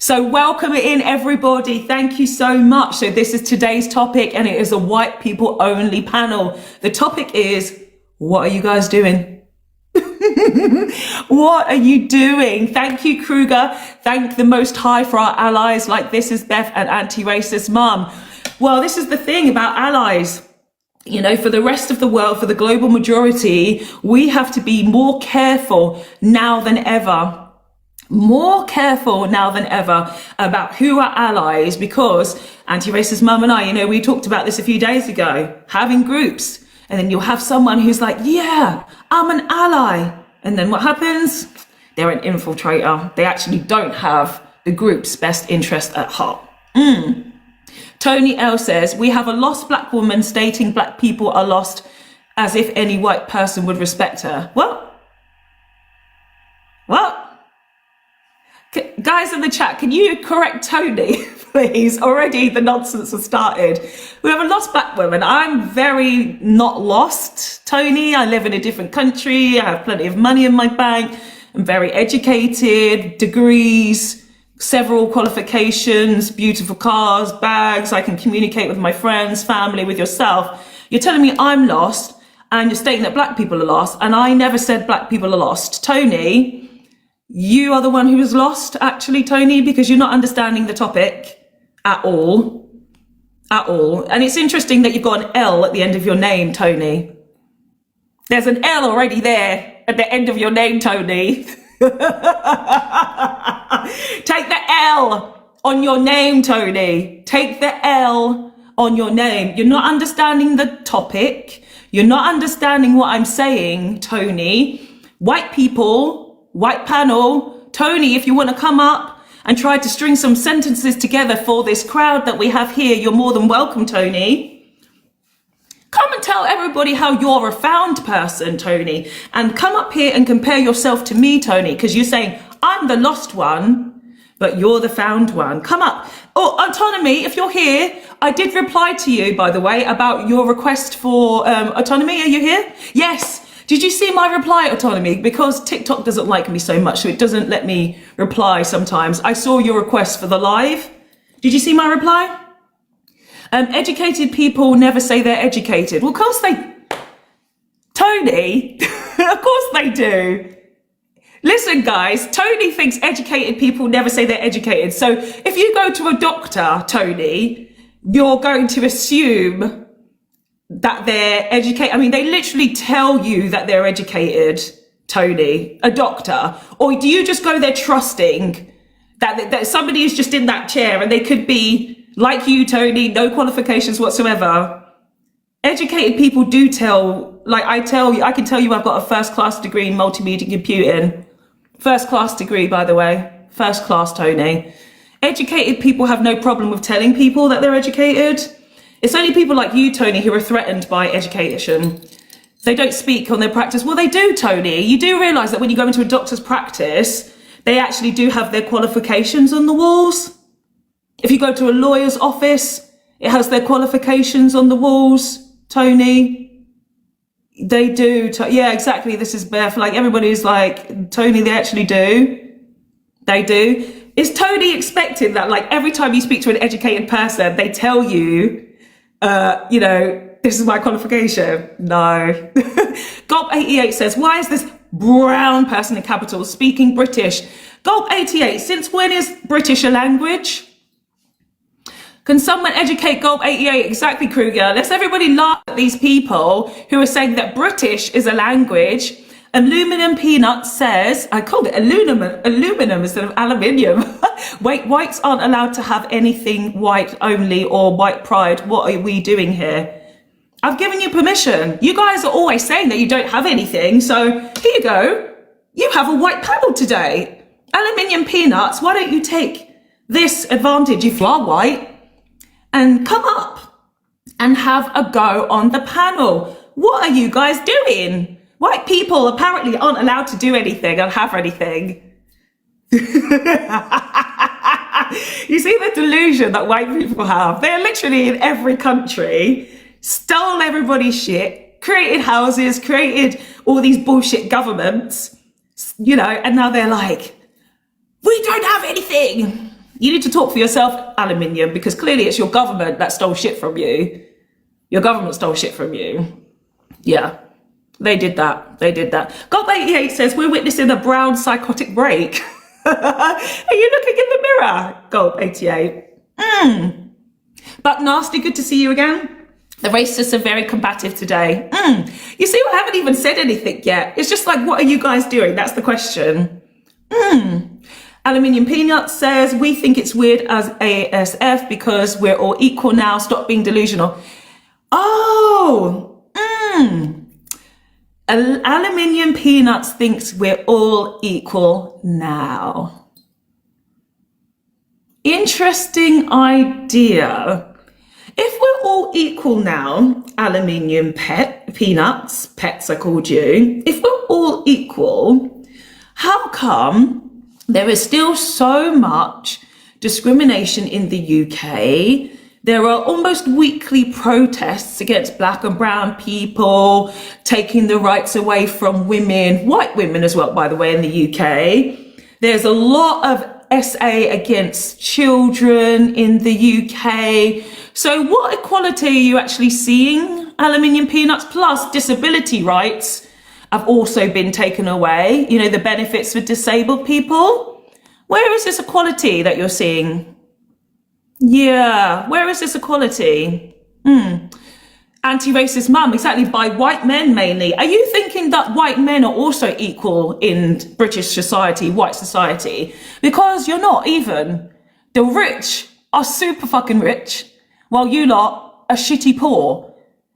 So welcome in everybody. Thank you so much. So this is today's topic and it is a white people only panel. The topic is, what are you guys doing? What are you doing? Thank you, Kruger. Thank the Most High for our allies like This Is Beth and Anti-Racist Mum. Well, this is the thing about allies. You know, for the rest of the world, for the global majority, we have to be more careful now than ever. More careful now than ever about who are allies, because Anti-Racist Mum and I, you know, we talked about this a few days ago, having groups, and then you'll have someone who's like, yeah, I'm an ally. And then what happens? They're an infiltrator. They actually don't have the group's best interest at heart. Tony L says, we have a lost black woman stating black people are lost as if any white person would respect her. What? Guys in the chat, can you correct Tony, please? Already the nonsense has started. We have a lost black woman. I'm very not lost, Tony. I live in a different country. I have plenty of money in my bank. I'm very educated, degrees, several qualifications, beautiful cars, bags. I can communicate with my friends, family, with yourself. You're telling me I'm lost and you're stating that black people are lost, and I never said black people are lost. Tony, you are the one who is lost, actually, Tony, because you're not understanding the topic at all. At all. And it's interesting that you've got an L at the end of your name, Tony. There's an L already there at the end of your name, Tony. Take the L on your name, Tony. Take the L on your name. You're not understanding the topic. You're not understanding what I'm saying, Tony. White people, white panel, Tony, if you want to come up and try to string some sentences together for this crowd that we have here, you're more than welcome, Tony. Come and tell everybody how you're a found person, Tony, and come up here and compare yourself to me, Tony, because you're saying I'm the lost one, but you're the found one. Come up. Oh, Autonomy, if you're here, I did reply to you, by the way, about your request for Autonomy. Are you here? Yes. Did you see my reply, Autonomy? Because TikTok doesn't like me so much, so it doesn't let me reply sometimes. I saw your request for the live. Did you see my reply? Educated people never say they're educated. Well, of course they... Tony, of course they do. Listen, guys, Tony thinks educated people never say they're educated. So if you go to a doctor, Tony, you're going to assume that they're educated. I mean, they literally tell you that they're educated, Tony, a doctor. Or do you just go there trusting that somebody is just in that chair and they could be like you, Tony, no qualifications whatsoever? Educated people do tell, like I can tell you I've got a first-class degree in multimedia computing. First-class degree, by the way. First class, Tony. Educated people have no problem with telling people that they're educated. It's only people like you, Tony, who are threatened by education. They don't speak on their practice. Well, they do, Tony. You do realise that when you go into a doctor's practice, they actually do have their qualifications on the walls. If you go to a lawyer's office, it has their qualifications on the walls, Tony. They do. Yeah, exactly. This is Beth. Like, everybody's like, Tony, they actually do. They do. Is Tony expecting that, like, every time you speak to an educated person, they tell you, you know, this is my qualification? No. Gulp88 says, why is this brown person in capitals speaking British? Gulp88, since when is British a language? Can someone educate Gulp88? Exactly, Kruger. Let's everybody laugh at these people who are saying that British is a language. Aluminum Peanut says, I called it aluminum instead of aluminium. Wait, whites aren't allowed to have anything white only or white pride. What are we doing here? I've given you permission. You guys are always saying that you don't have anything. So here you go. You have a white panel today. Aluminium Peanuts, why don't you take this advantage if you are white and come up and have a go on the panel? What are you guys doing? White people apparently aren't allowed to do anything and have anything. You see the delusion that white people have? They're literally in every country, stole everybody's shit, created houses, created all these bullshit governments, you know, and now they're like, we don't have anything. You need to talk for yourself, aluminium, because clearly it's your government that stole shit from you. Your government stole shit from you. Yeah, they did that. They did that. Gob88 says, we're witnessing a brown psychotic break. Are you looking in the mirror? Gob88. But Nasty, good to see you again. The racists are very combative today. You see, I haven't even said anything yet. It's just like, what are you guys doing? That's the question. Aluminium Peanut says, we think it's weird as ASF because we're all equal now. Stop being delusional. Oh, Aluminium Peanuts thinks we're all equal now. Interesting idea. If we're all equal now, Aluminium Peanuts, pets I called you, if we're all equal, how come there is still so much discrimination in the UK? There are almost weekly protests against black and brown people, taking the rights away from women, white women as well, by the way, in the UK. There's a lot of SA against children in the UK. So what equality are you actually seeing, Aluminium Peanuts? Plus disability rights have also been taken away. You know, the benefits for disabled people. Where is this equality that you're seeing? Yeah, where is this equality? Anti-racist mum, exactly, by white men mainly. Are you thinking that white men are also equal in British society, white society? Because you're not even. The rich are super fucking rich, while you lot are shitty poor.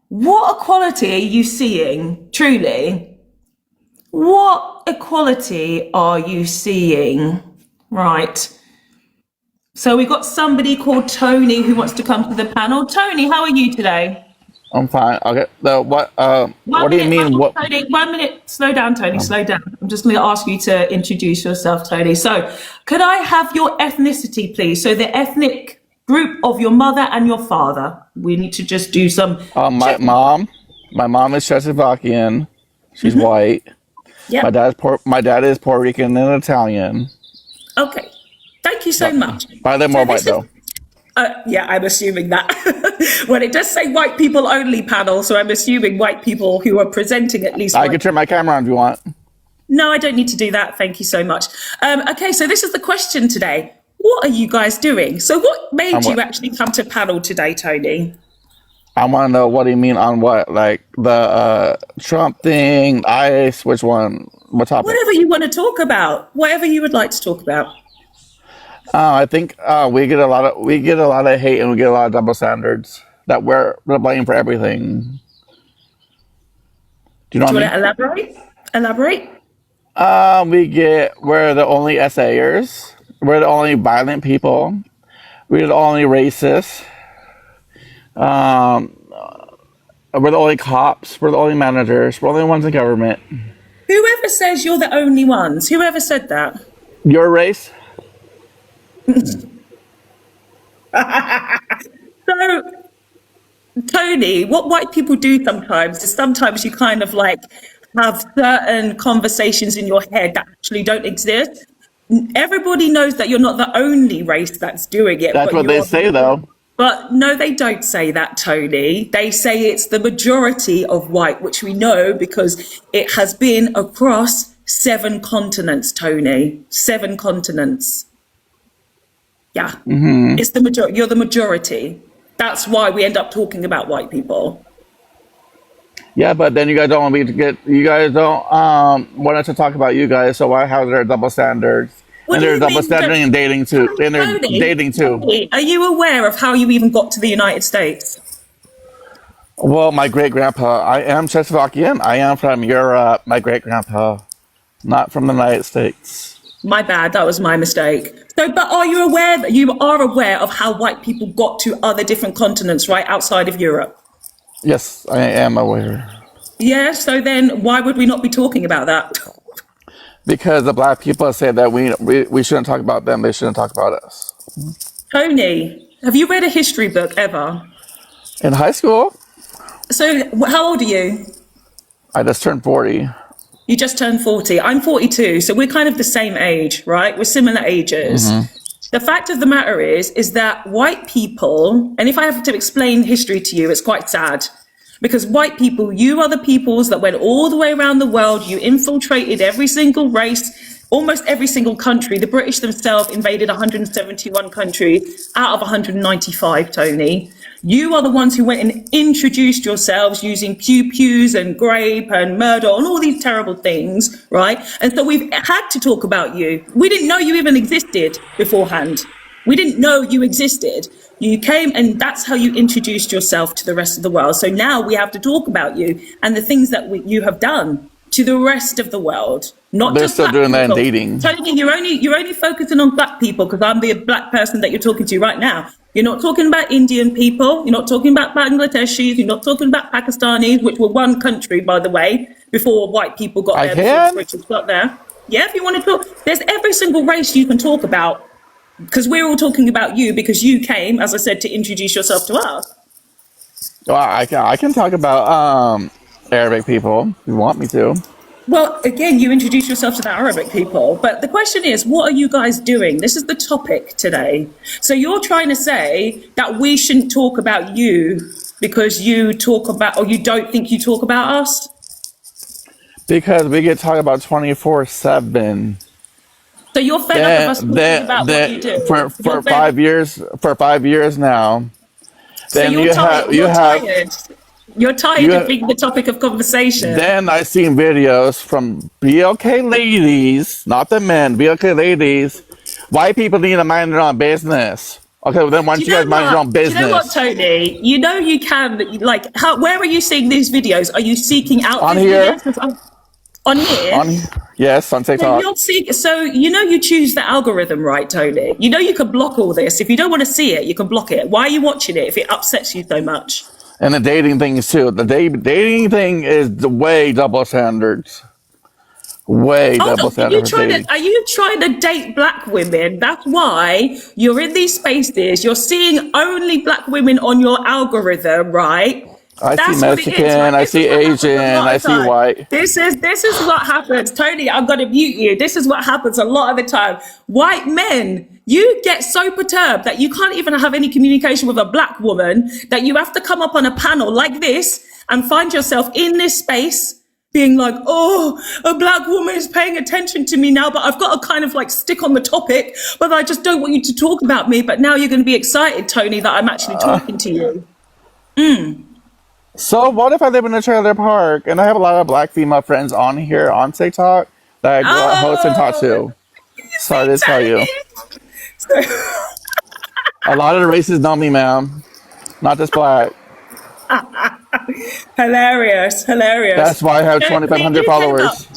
What equality are you seeing, truly? What equality are you seeing? Right. So we got somebody called Tony who wants to come to the panel. Tony, how are you today? I'm fine. Okay. What do you mean? What? Tony, 1 minute. Slow down, Tony. Slow down. I'm just going to ask you to introduce yourself, Tony. So, could I have your ethnicity, please? So, the ethnic group of your mother and your father. We need to just do some. My mom is Czechoslovakian. She's white. Yeah. My dad is Puerto Rican and Italian. Okay. Thank you so much. By them more white though. Yeah, I'm assuming that. Well, it does say white people only panel, so I'm assuming white people who are presenting at least. I can turn my camera on if you want. No, I don't need to do that. Thank you so much. Okay, so this is the question today. What are you guys doing? So what made you actually come to panel today, Tony? I want to know what do you mean on what? Like the Trump thing, ICE, which one? What topic? Whatever you want to talk about. Whatever you would like to talk about. I think we get a lot of hate and we get a lot of double standards that we're blamed for everything. Do you know what I mean? Do you want to elaborate? We're the only SAers. We're the only violent people. We're the only racists. We're the only cops. We're the only managers. We're the only ones in government. Whoever says you're the only ones? Whoever said that? Your race? So, Tony, what white people do sometimes is sometimes you kind of like have certain conversations in your head that actually don't exist. Everybody knows that you're not the only race that's doing it. That's what they say, though. But no, they don't say that, Tony. They say it's the majority of white, which we know because it has been across 7 continents, Tony. 7 continents. Yeah, It's the majority. You're the majority. That's why we end up talking about white people. Yeah, but then you guys don't want me to get. You guys don't want us to talk about you guys. So why have there double standards? And there's double standarding and dating too. And they're dating too. Tony, are you aware of how you even got to the United States? Well, my great grandpa. I am Czechoslovakian. I am from Europe. My great grandpa, not from the United States. My bad, that was my mistake. So, but are you aware that you are aware of how white people got to other different continents, right, outside of Europe? Yes, I am aware. Yeah, so then why would we not be talking about that? Because the black people say that we shouldn't talk about them, they shouldn't talk about us. Tony, have you read a history book ever? In high school? So, how old are you? I just turned 40. You just turned 40. I'm 42, so we're kind of the same age, right? We're similar ages. The fact of the matter is that white people, and if I have to explain history to you, it's quite sad. Because white people, you are the peoples that went all the way around the world. You infiltrated every single race, almost every single country. The British themselves invaded 171 countries out of 195, Tony. You are the ones who went and introduced yourselves using pew-pews and grape and murder and all these terrible things, right? And so we've had to talk about you. We didn't know you even existed beforehand. We didn't know you existed. You came and that's how you introduced yourself to the rest of the world. So now we have to talk about you and the things that you have done to the rest of the world. Not They're just still black doing that in people. dating. Tony, you're only focusing on black people because I'm the black person that you're talking to right now. You're not talking about Indian people. You're not talking about Bangladeshis. You're not talking about Pakistanis, which were one country, by the way, before white people got I there. can? Before the British got there. Yeah, if you want to talk, there's every single race you can talk about. Because we're all talking about you because you came, as I said, to introduce yourself to us. Well, I can talk about Arabic people if you want me to. Well, again, you introduce yourself to the Arabic people. But the question is, what are you guys doing? This is the topic today. So you're trying to say that we shouldn't talk about you because you talk about, or you don't think you talk about us? Because we get talked about 24/7. So you're fed up of us talking about what you do? For You're fed- 5 years now. So Then you're you tired. have You're tired. You're tired you of have- being the topic of conversation. then I seen videos from BLK ladies, not the men, BLK ladies. White people need to mind their own business. Okay, well then why don't you guys mind your own Do you know what, business? Tony? You know you can, like, where are you seeing these videos? Are you seeking out On these here. videos? On here? Yes, on Yeah, TikTok. so you know you choose the algorithm, right, Tony? You know you can block all this. If you don't want to see it, you can block it. Why are you watching it if it upsets you so much? And the dating thing too. The dating thing is the way double standards. Way Hold double on, standards for dating. are you trying to date black women? That's why you're in these spaces. You're seeing only black women on your algorithm, right? I That's see what it is, Mexican, right? I This see is what happens a Asian, lot I of see time. white. This is what happens, Tony. I'm gonna mute you. This is what happens a lot of the time. White men, you get so perturbed that you can't even have any communication with a black woman that you have to come up on a panel like this and find yourself in this space being like, oh, a black woman is paying attention to me now, but I've got to kind of like stick on the topic, but I just don't want you to talk about me. But now you're going to be excited, Tony, that I'm actually talking to you. So what if I live in a trailer park and I have a lot of black female friends on here on TikTok that I go out host and talk to? Sorry to tell you. A lot of the races know me, ma'am. Not just black. Hilarious. That's why I have 2,500 followers.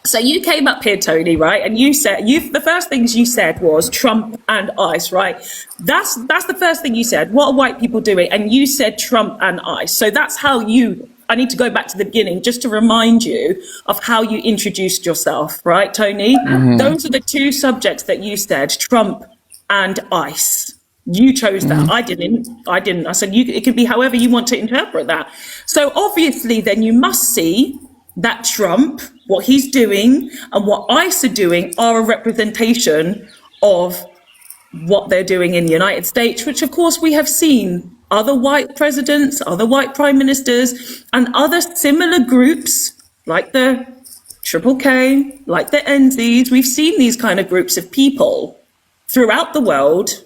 So you came up here, Tony, right? And you said the first things you said was Trump and ICE, right? That's the first thing you said. What are white people doing? And you said Trump and ICE. So that's how I need to go back to the beginning just to remind you of how you introduced yourself, right, Tony? Those are the two subjects that you said, Trump and ICE. You chose that. I didn't. I said it could be however you want to interpret that. So obviously then you must see that Trump, what he's doing and what ICE are doing are a representation of what they're doing in the United States, which of course we have seen other white presidents, other white prime ministers and other similar groups like the Triple K, like the NZs. We've seen these kind of groups of people throughout the world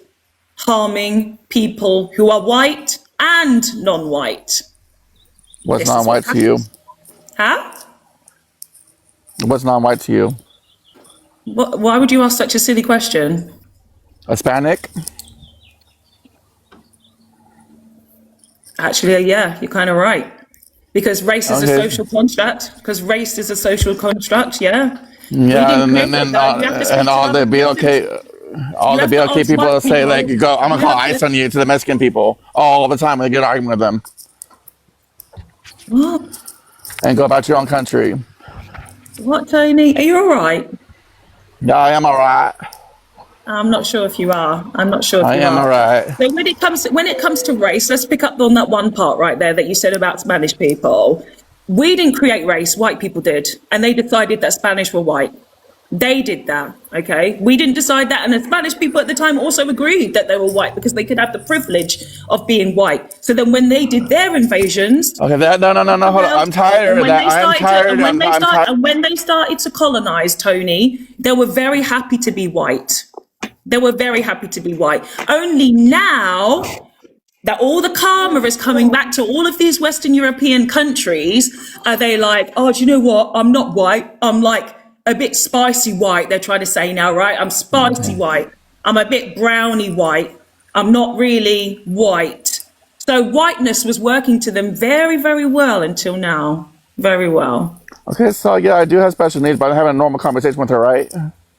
harming people who are white and non-white. What's This is non-white what to you? happens. Huh? What's non-white to you? Why would you ask such a silly question? Hispanic? Actually, yeah, you're kind of right. Because race is a Okay. social construct. Because race is a social construct, yeah. Yeah, didn't and create then that. You have to speak and to all the other BLK, all You the have to BLK ask people white say people. like, go, I'm gonna You call have to- ICE on you to the Mexican people all the time. They get an argument with them What? and go about your own country. What, Tony? Are you all right? Yeah, I am alright. I'm not sure if you are. I'm not sure if I you am are. alright. So when it comes to race, let's pick up on that one part right there that you said about Spanish people. We didn't create race, white people did, and they decided that Spanish were white. They did that, okay? We didn't decide that, and the Spanish people at the time also agreed that they were white because they could have the privilege of being white. So then when they did their invasions, Okay, no, hold on. I'm tired of that. I'm tired. I'm tired. and when they started to colonize, Tony, they were very happy to be white. They were very happy to be white. Only now that all the karma is coming back to all of these Western European countries, are they like, oh, do you know what? I'm not white. I'm like a bit spicy white. They're trying to say now, right? I'm spicy white. I'm a bit browny white. I'm not really white. So whiteness was working to them very, very well until now. Very well. Okay, so yeah, I do have special needs, but I'm having a normal conversation with her, right?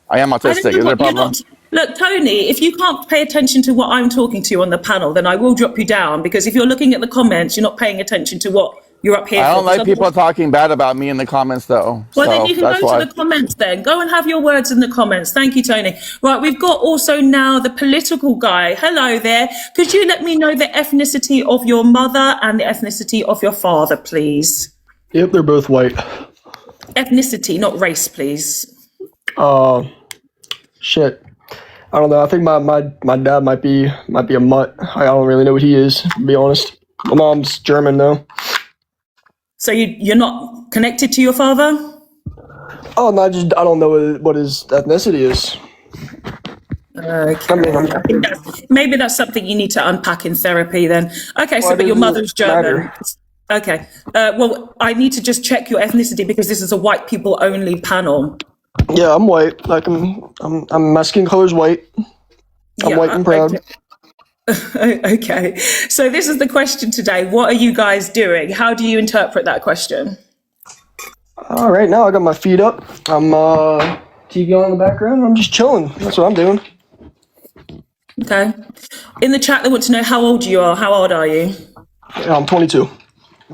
I am I don't autistic. know Is there a what you're problem? not. Look, Tony, if you can't pay attention to what I'm talking to on the panel, then I will drop you down, because if you're looking at the comments, you're not paying attention to what you're up here I for. don't 'Cause like people otherwise- talking bad about me in the comments, though. Well, then So you can that's go why. to the comments then. Go and have your words in the comments. Thank you, Tony. Right, we've got also now the political guy. Hello there. Could you let me know the ethnicity of your mother and the ethnicity of your father, please? Yep, they're both white. Ethnicity, not race, please. Shit. I don't know. I think my dad might be a mutt. I don't really know what he is, to be honest. My mom's German though. So you're not connected to your father? Oh no, I don't know what his ethnicity is. Okay. I mean, I think maybe that's something you need to unpack in therapy then. Okay, so Why but your does it mother's German. matter? Okay. Well, I need to just check your ethnicity because this is a white people only panel. Yeah, I'm white. Like I'm my skin color's white. I'm white and proud. Okay. So this is the question today. What are you guys doing? How do you interpret that question? All right, now I got my feet up. I'm TV on in the background. I'm just chilling. That's what I'm doing. Okay. In the chat, they want to know how old you are. How old are you? Yeah, I'm 22.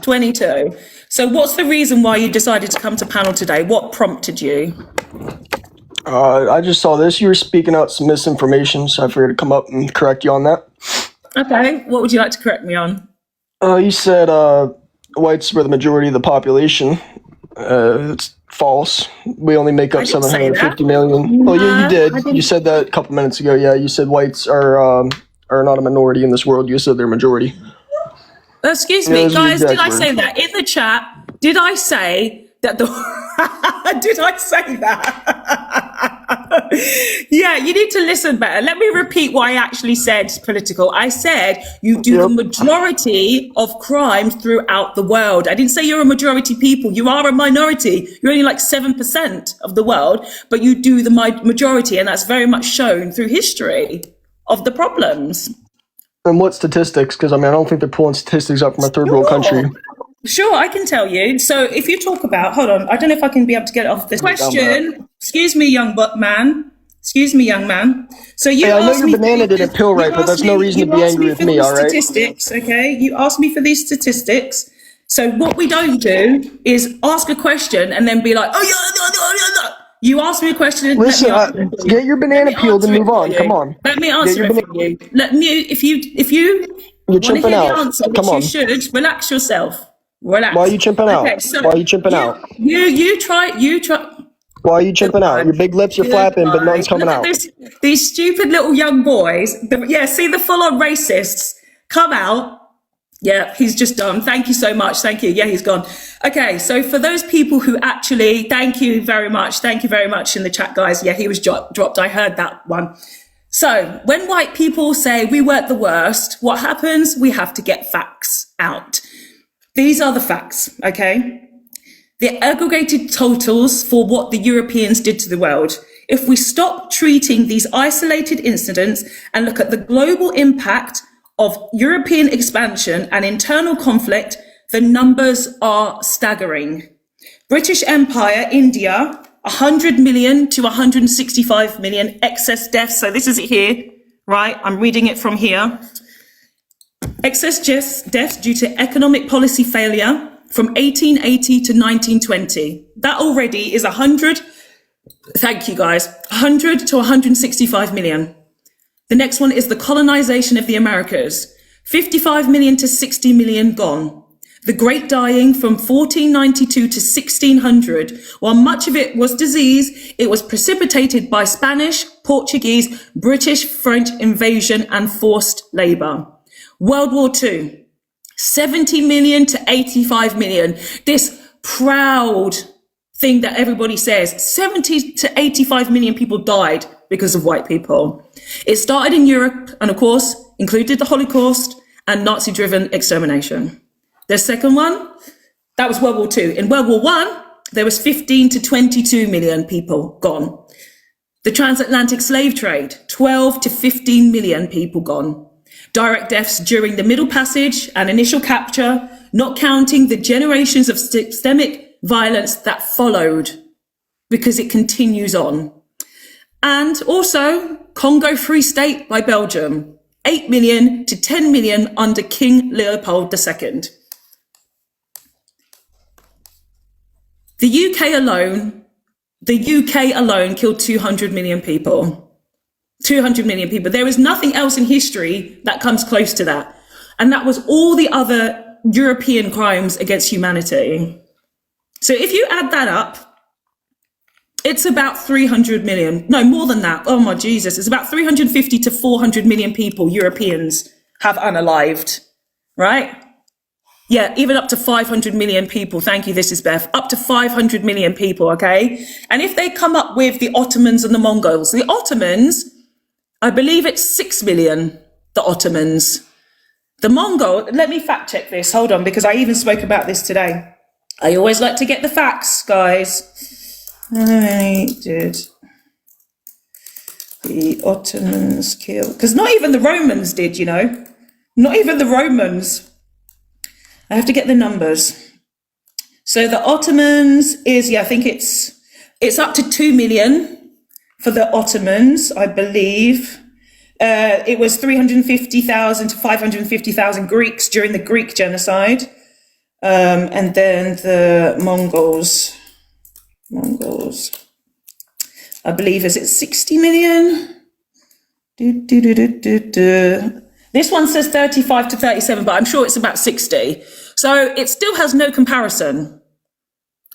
22. So what's the reason why you decided to come to panel today? What prompted you? I just saw this. You were speaking out some misinformation, so I figured to come up and correct you on that. Okay. What would you like to correct me on? You said whites were the majority of the population. It's false. We only make up didn't say that. 750 million. Well, yeah, you No, did. I didn't. You said that a couple minutes ago. Yeah, you said whites are not a minority in this world. You said they're majority. Excuse Yeah, me, those are the guys, did exact I say words. that? In the chat, did I say that the... Did I say that? Yeah, you need to listen better. Let me repeat what I actually said, political. I said you do the Yep. majority of crimes throughout the world. I didn't say you're a majority people. You are a minority. You're only like 7% of the world, but you do the majority, and that's very much shown through history of the problems. And what statistics? Because I mean, I don't think they're pulling statistics up from a third world country. Sure, I can tell you. So if you talk about, hold on, I don't know if I can be able to get it off this question. Excuse me, young man. Excuse me, young man. So you Hey, I know asked your me banana didn't peel right, you but that's asked no me- reason to you be asked angry with for me, these all right? Statistics, okay? You asked me for these statistics. So what we don't do is ask a question and then be like, oh yeah. You ask me a question. And Listen, let me answer it for you. get your banana Let me peeled and answer it move for on. you. Come on. Let me answer your it for banana- you. Let me, if you You're want to chimping hear out. the answer, which Come on. you should, relax yourself. Relax. Why are you chimping out? Okay, so Why are you chimping out? You try. Why are you chimping out? Your big lips are flapping, but nothing's coming Look out. at these stupid little young boys. See the full-on racists come out. Yeah, he's just done. Thank you so much. Thank you. Yeah, he's gone. Okay, so for those people who actually, thank you very much. Thank you very much in the chat, guys. Yeah, he was dropped. I heard that one. So when white people say we weren't the worst, what happens? We have to get facts out. These are the facts, okay? The aggregated totals for what the Europeans did to the world. If we stop treating these isolated incidents and look at the global impact of European expansion and internal conflict, the numbers are staggering. British Empire, India, 100 million to 165 million excess deaths. So this is it here, right? I'm reading it from here. Excess deaths due to economic policy failure from 1880 to 1920. That already is 100, thank you guys, 100 to 165 million. The next one is the colonization of the Americas. 55 million to 60 million gone. The Great Dying from 1492 to 1600, while much of it was disease, it was precipitated by Spanish, Portuguese, British, French invasion and forced labour. World War II, 70 million to 85 million. This proud thing that everybody says, 70 to 85 million people died because of white people. It started in Europe and, of course, included the Holocaust and Nazi-driven extermination. The second one, that was World War II. In World War I, there was 15 to 22 million people gone. The transatlantic slave trade, 12 to 15 million people gone. Direct deaths during the Middle Passage and initial capture, not counting the generations of systemic violence that followed, because it continues on. And also Congo Free State by Belgium, 8 million to 10 million under King Leopold II. The UK alone killed 200 million people. 200 million people. There is nothing else in history that comes close to that. And that was all the other European crimes against humanity. So if you add that up, it's about 300 million. No, more than that. Oh my Jesus. It's about 350 to 400 million people, Europeans, have unalived, right? Yeah, even up to 500 million people. Thank you, this is Beth. Up to 500 million people, okay? And if they come up with the Ottomans and the Mongols, the Ottomans, I believe it's 6 million, the Ottomans. The Mongol, let me fact check this, hold on, because I even spoke about this today. I always like to get the facts, guys. I did the Ottomans kill? Because not even the Romans did, you know? Not even the Romans. I have to get the numbers. So the Ottomans is, yeah, I think it's up to 2 million for the Ottomans, I believe. It was 350,000 to 550,000 Greeks during the Greek genocide. And then the Mongols, I believe, is it 60 million? This one says 35 to 37, but I'm sure it's about 60. So it still has no comparison.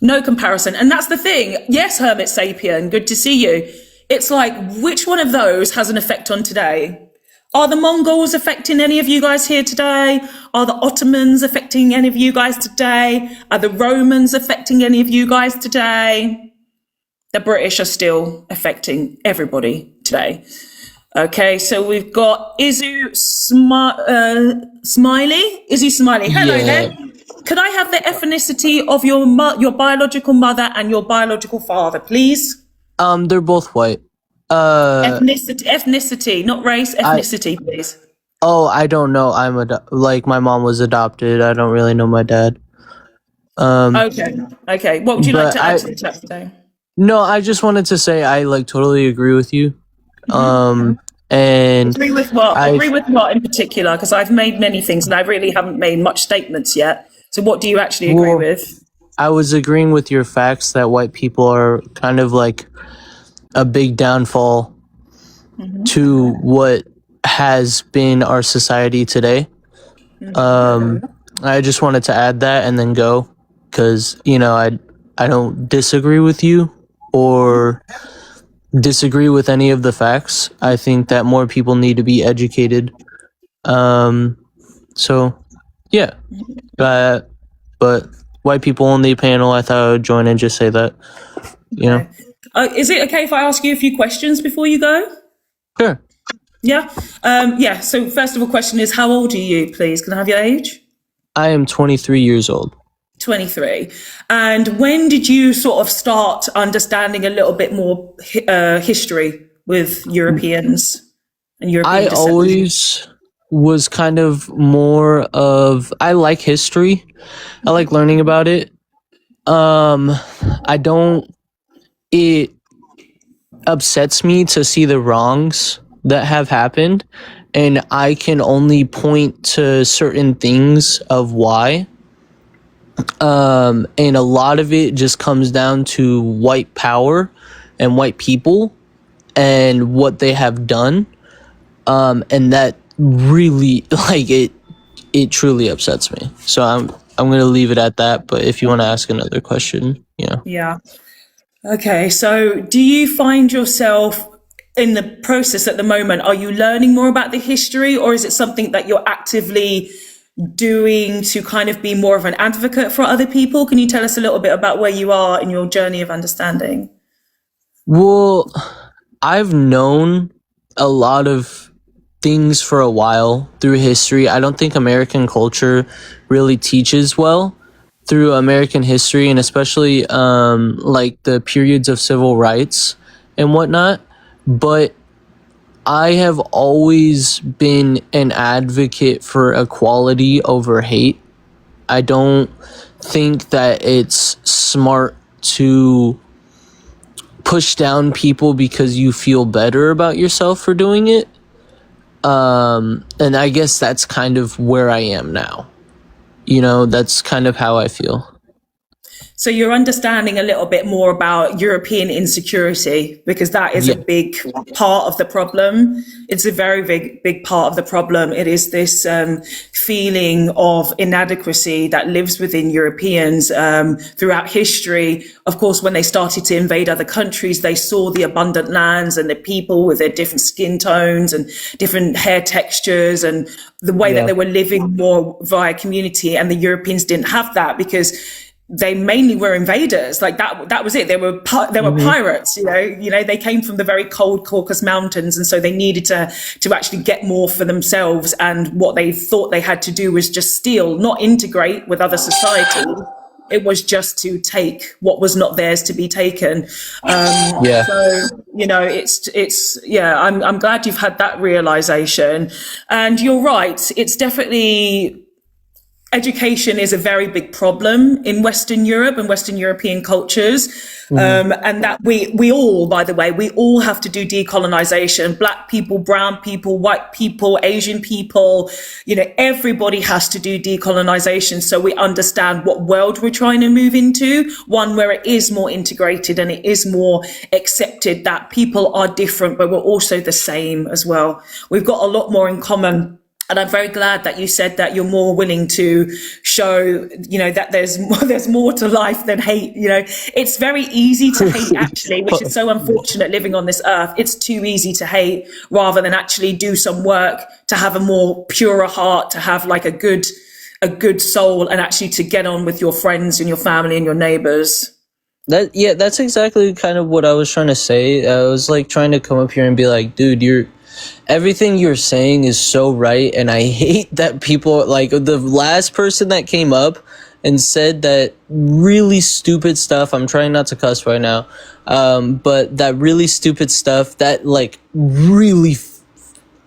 No comparison. And that's the thing. Yes, Hermit Sapien, good to see you. It's like, which one of those has an effect on today? Are the Mongols affecting any of you guys here today? Are the Ottomans affecting any of you guys today? Are the Romans affecting any of you guys today? The British are still affecting everybody today. Okay, so we've got Izu Smiley. Izu Smiley. Hello there. Could I have the ethnicity of your biological mother and your biological father, please? They're both white. Ethnicity, not race. Ethnicity, please. Oh, I don't know. My mom was adopted. I don't really know my dad. Okay. What would you like to add to the chat today? No, I just wanted to say I totally agree with you. And agree with what? Agree with what in particular? Because I've made many things and I really haven't made much statements yet. So what do you actually agree with? I was agreeing with your facts that white people are kind of like a big downfall to what has been our society today. I just wanted to add that and then go, because I don't disagree with you or disagree with any of the facts. I think that more people need to be educated. So yeah, but white people on the panel, I thought I would join and just say that, Is it okay if I ask you a few questions before you go? Sure. Yeah. So first of all, question is, how old are you, please? Can I have your age? I am 23 years old. 23. And when did you sort of start understanding a little bit more history with Europeans and European descent? I always was kind of more of, I like history. I like learning about it. It upsets me to see the wrongs that have happened, and I can only point to certain things of why. And a lot of it just comes down to white power and white people and what they have done. And that really, it truly upsets me. So I'm gonna leave it at that. But if you want to ask another question, yeah. Yeah. Okay, so do you find yourself in the process at the moment? Are you learning more about the history, or is it something that you're actively doing to kind of be more of an advocate for other people? Can you tell us a little bit about where you are in your journey of understanding? Well, I've known a lot of things for a while through history. I don't think American culture really teaches well through American history, and especially like the periods of civil rights and whatnot. But I have always been an advocate for equality over hate. I don't think that it's smart to push down people because you feel better about yourself for doing it. And I guess that's kind of where I am now. You know, that's kind of how I feel. So you're understanding a little bit more about European insecurity, because that is a big part of the problem. It's a very big part of the problem. It is this feeling of inadequacy that lives within Europeans throughout history. Of course, when they started to invade other countries, they saw the abundant lands and the people with their different skin tones and different hair textures and the way that they were living more via community. And the Europeans didn't have that because they mainly were invaders. Like that was it. They were pirates, you know, they came from the very cold Caucasus Mountains. And so they needed to actually get more for themselves. And what they thought they had to do was just steal, not integrate with other society. It was just to take what was not theirs to be taken. So, you know, I'm glad you've had that realization. And you're right. It's definitely, education is a very big problem in Western Europe and Western European cultures. And that we all, by the way, we all have to do decolonization. Black people, brown people, white people, Asian people, you know, everybody has to do decolonization. So we understand what world we're trying to move into, one where it is more integrated and it is more accepted that people are different, but we're also the same as well. We've got a lot more in common. And I'm very glad that you said that you're more willing to show, you know, that there's more to life than hate. You know, it's very easy to hate, actually, which is so unfortunate living on this earth. It's too easy to hate rather than actually do some work to have a more purer heart, to have like a good soul, and actually to get on with your friends and your family and your neighbors. That's exactly kind of what I was trying to say. I was like trying to come up here and be like, dude, everything you're saying is so right, and I hate that people, like the last person that came up and said that really stupid stuff. I'm trying not to cuss right now, but that really stupid stuff that like really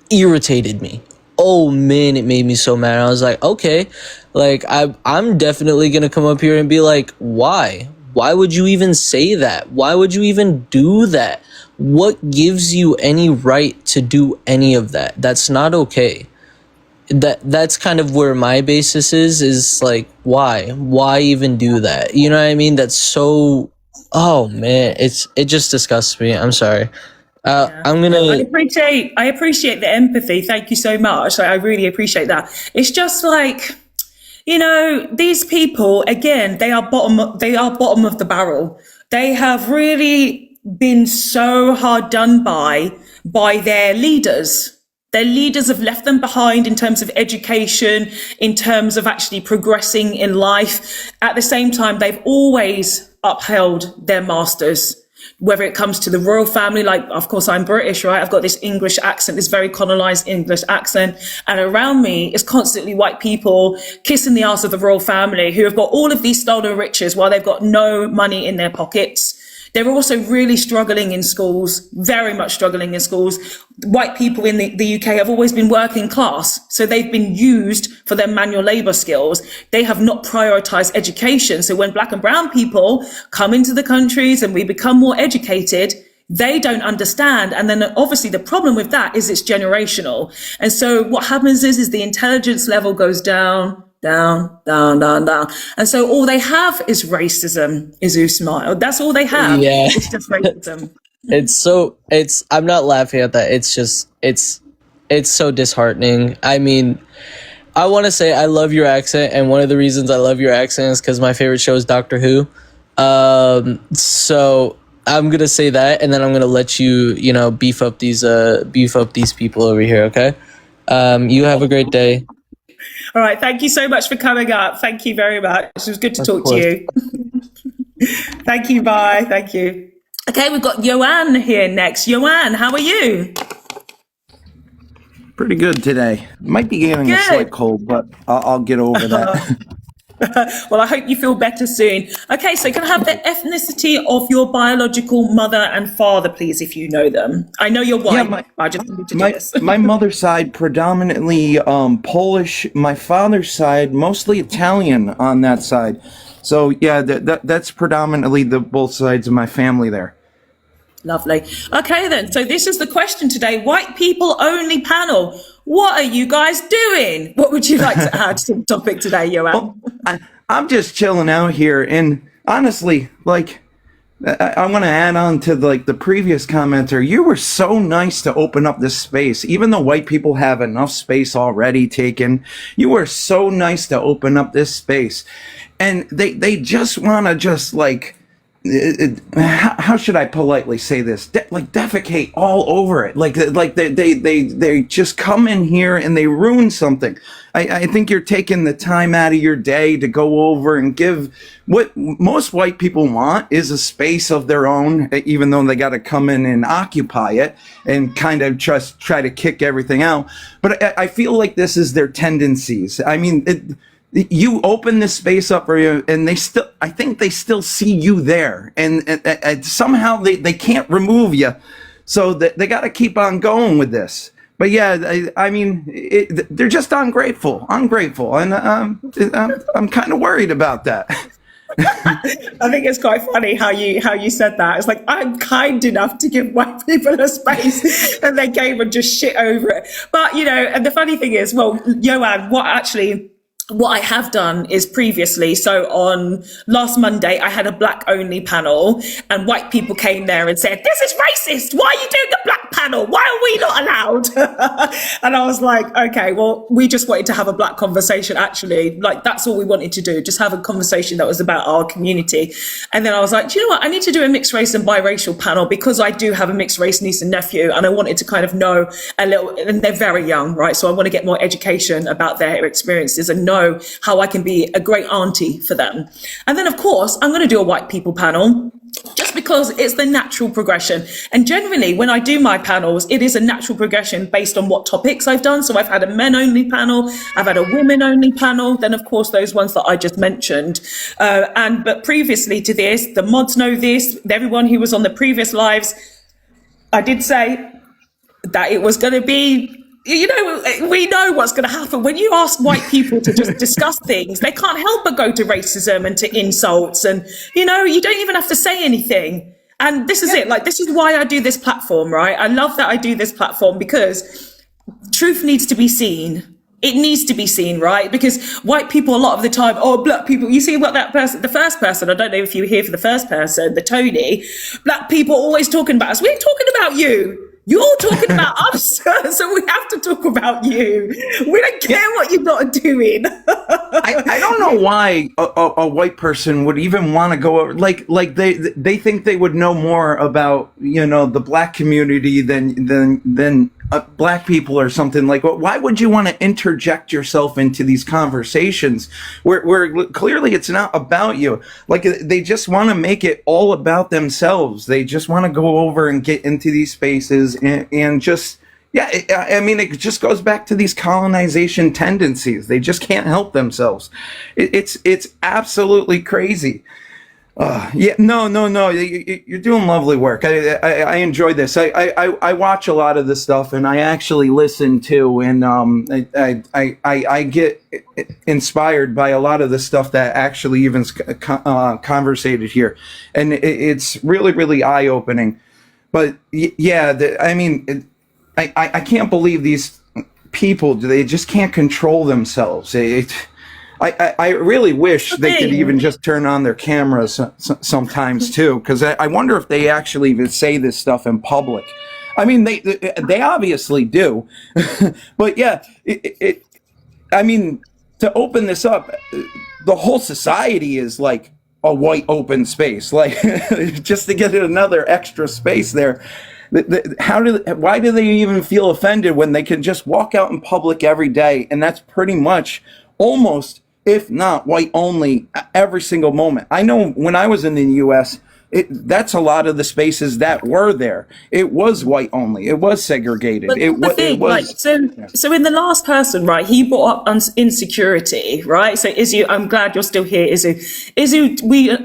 irritated me. Oh man, it made me so mad. I was like, okay, like I'm definitely gonna come up here and be like, why would you even say that? Why would you even do that? What gives you any right to do any of that? That's not okay. That's kind of where my basis is like, why even do that? You know what I mean? That's so, oh man, it just disgusts me. I'm sorry. I'm gonna. I appreciate the empathy. Thank you so much. I really appreciate that. It's just like, you know, these people, again, they are bottom of the barrel. They have really been so hard done by their leaders. Their leaders have left them behind in terms of education, in terms of actually progressing in life. At the same time, they've always upheld their masters, whether it comes to the royal family. Like, of course, I'm British, right? I've got this English accent, this very colonized English accent. And around me is constantly white people kissing the ass of the royal family who have got all of these stolen riches while they've got no money in their pockets. They're also really struggling in schools, very much struggling in schools. White people in the UK have always been working class, so they've been used for their manual labor skills. They have not prioritized education. So when black and brown people come into the countries and we become more educated, they don't understand. And then obviously the problem with that is it's generational. And so what happens is the intelligence level goes down. And so all they have is racism, is Usman. That's all they have. Yeah. It's just racism. I'm not laughing at that. It's so disheartening. I mean, I want to say I love your accent, and one of the reasons I love your accent is because my favorite show is Doctor Who. So I'm gonna say that, and then I'm gonna let you, beef up these people over here. Okay. You have a great day. All right. Thank you so much for coming up. Thank you very much. It was good to talk to you. Thank you. Bye. Thank you. Okay, we've got Joanne here next. Joanne, how are you? Pretty good today. Might be getting a Good. slight cold, but I'll get over that. Well, I hope you feel better soon. Okay, so can I have the ethnicity of your biological mother and father, please, if you know them? I know you're white. I just need to do this. My mother's side predominantly Polish. My father's side mostly Italian on that side. So yeah, that's predominantly both sides of my family there. Lovely. Okay, then. So this is the question today. White people only panel. What are you guys doing? What would you like to add to the topic today, Joanne? Well, I'm just chilling out here, and honestly, like, I want to add on to the previous commenter. You were so nice to open up this space, even though white people have enough space already taken. You were so nice to open up this space, and they just want to just like. How should I politely say this? Defecate all over it. Like they just come in here and they ruin something. I think you're taking the time out of your day to go over and give what most white people want is a space of their own, even though they got to come in and occupy it and kind of just try to kick everything out. But I feel like this is their tendencies. I mean, you open this space up for you, and I think they still see you there, and somehow they can't remove you, so they got to keep on going with this. But yeah, I mean, they're just ungrateful, and I'm kind of worried about that. I think it's quite funny how you said that. It's like, I'm kind enough to give white people a space, and they came and just shit over it. But and the funny thing is, well, Joanne, what I have done is previously, so on last Monday, I had a black only panel, and white people came there and said, this is racist. Why are you doing the black panel? Why are we not allowed? And I was like, okay, well, we just wanted to have a black conversation, actually. Like, that's all we wanted to do, just have a conversation that was about our community. And then I was like, do you know what? I need to do a mixed race and biracial panel, because I do have a mixed race niece and nephew, and I wanted to kind of know a little, and they're very young, right? So I want to get more education about their experiences and know how I can be a great auntie for them. And then, of course, I'm going to do a white people panel, just because it's the natural progression. And generally, when I do my panels, it is a natural progression based on what topics I've done. So I've had a men only panel, I've had a women only panel, then of course those ones that I just mentioned. But previously to this, the mods know this, everyone who was on the previous lives, I did say that it was going to be, we know what's going to happen. When you ask white people to just discuss things, they can't help but go to racism and to insults. And, you don't even have to say anything. And this is it. Like, this is why I do this platform, right? I love that I do this platform, because truth needs to be seen. It needs to be seen, right? Because white people, a lot of the time, black people, you see what that person, the first person, I don't know if you were here for the first person, the Tony, black people always talking about us. We ain't talking about you. You're talking about us, so we have to talk about you. We don't care what you're not doing. I don't know why a white person would even want to go over, like they think they would know more about the black community than black people or something. Like, why would you want to interject yourself into these conversations where clearly it's not about you? Like, they just want to make it all about themselves. They just want to go over and get into these spaces and just, I mean, it just goes back to these colonization tendencies. They just can't help themselves. It's absolutely crazy. No. You're doing lovely work. I enjoy this. I watch a lot of this stuff, and I actually listen too, and I get inspired by a lot of the stuff that actually even conversated here, and it's really, really eye opening. But I mean, I can't believe these people. They just can't control themselves. I really wish they could even just turn on their cameras sometimes too, because I wonder if they actually even say this stuff in public. I mean, they obviously do, but yeah, I mean, to open this up, the whole society is like a white open space, like just to get another extra space there. Why do they even feel offended when they can just walk out in public every day, and that's pretty much almost, if not white only, every single moment. I know when I was in the U.S., that's a lot of the spaces that were there. It was white only. It was segregated. But It the thing, like, was. so in the last person, right, he brought up insecurity, right? So Izzy, I'm glad you're still here, Izzy. Izzy,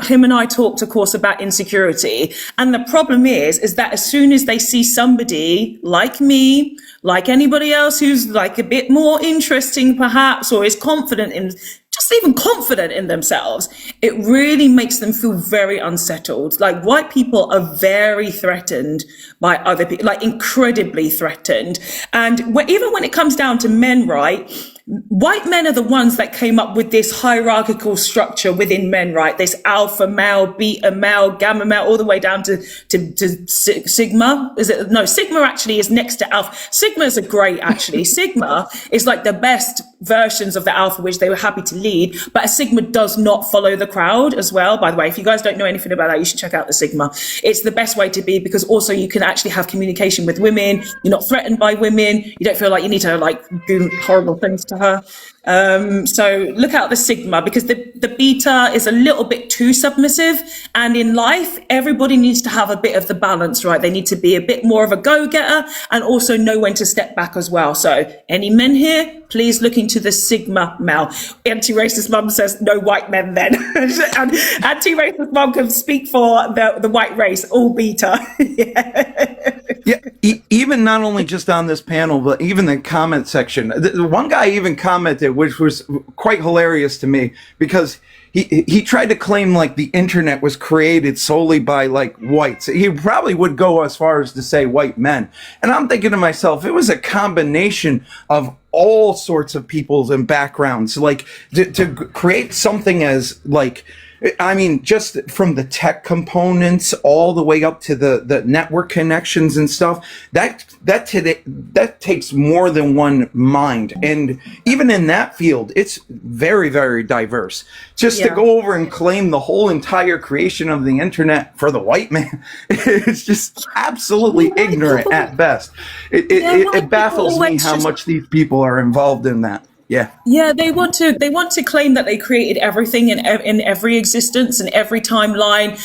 him and I talked, of course, about insecurity. And the problem is that as soon as they see somebody like me, like anybody else who's like a bit more interesting perhaps, or is confident in, just even confident in themselves, it really makes them feel very unsettled. Like white people are very threatened by other people, like incredibly threatened. And even when it comes down to men, right? White men are the ones that came up with this hierarchical structure within men, right? This alpha male, beta male, gamma male, all the way down to sigma. Is it? No, sigma actually is next to alpha. Sigma is a great, actually. Sigma is like the best versions of the alpha, which they were happy to lead. But a sigma does not follow the crowd as well. By the way, if you guys don't know anything about that, you should check out the sigma. It's the best way to be, because also you can actually have communication with women. You're not threatened by women. You don't feel like you need to like do horrible things to her. So look out the sigma, because the beta is a little bit too submissive. And in life, everybody needs to have a bit of the balance, right? They need to be a bit more of a go-getter and also know when to step back as well. So any men here, please look into the sigma male. Anti-racist mum says no white men then. And anti-racist mum can speak for the white race, all beta. Yeah, even not only just on this panel, but even the comment section. One guy even commented, which was quite hilarious to me, because he tried to claim like the internet was created solely by like whites. He probably would go as far as to say white men. And I'm thinking to myself, it was a combination of all sorts of peoples and backgrounds, like to create something as like, I mean, just from the tech components all the way up to the network connections and stuff, that takes more than one mind. And even in that field, it's very, very diverse. Just to go over and claim the whole entire creation of the internet for the white man, it's just absolutely ignorant at best. It baffles me how much these people are involved in that. Yeah, they want to claim that they created everything in every existence and every timeline,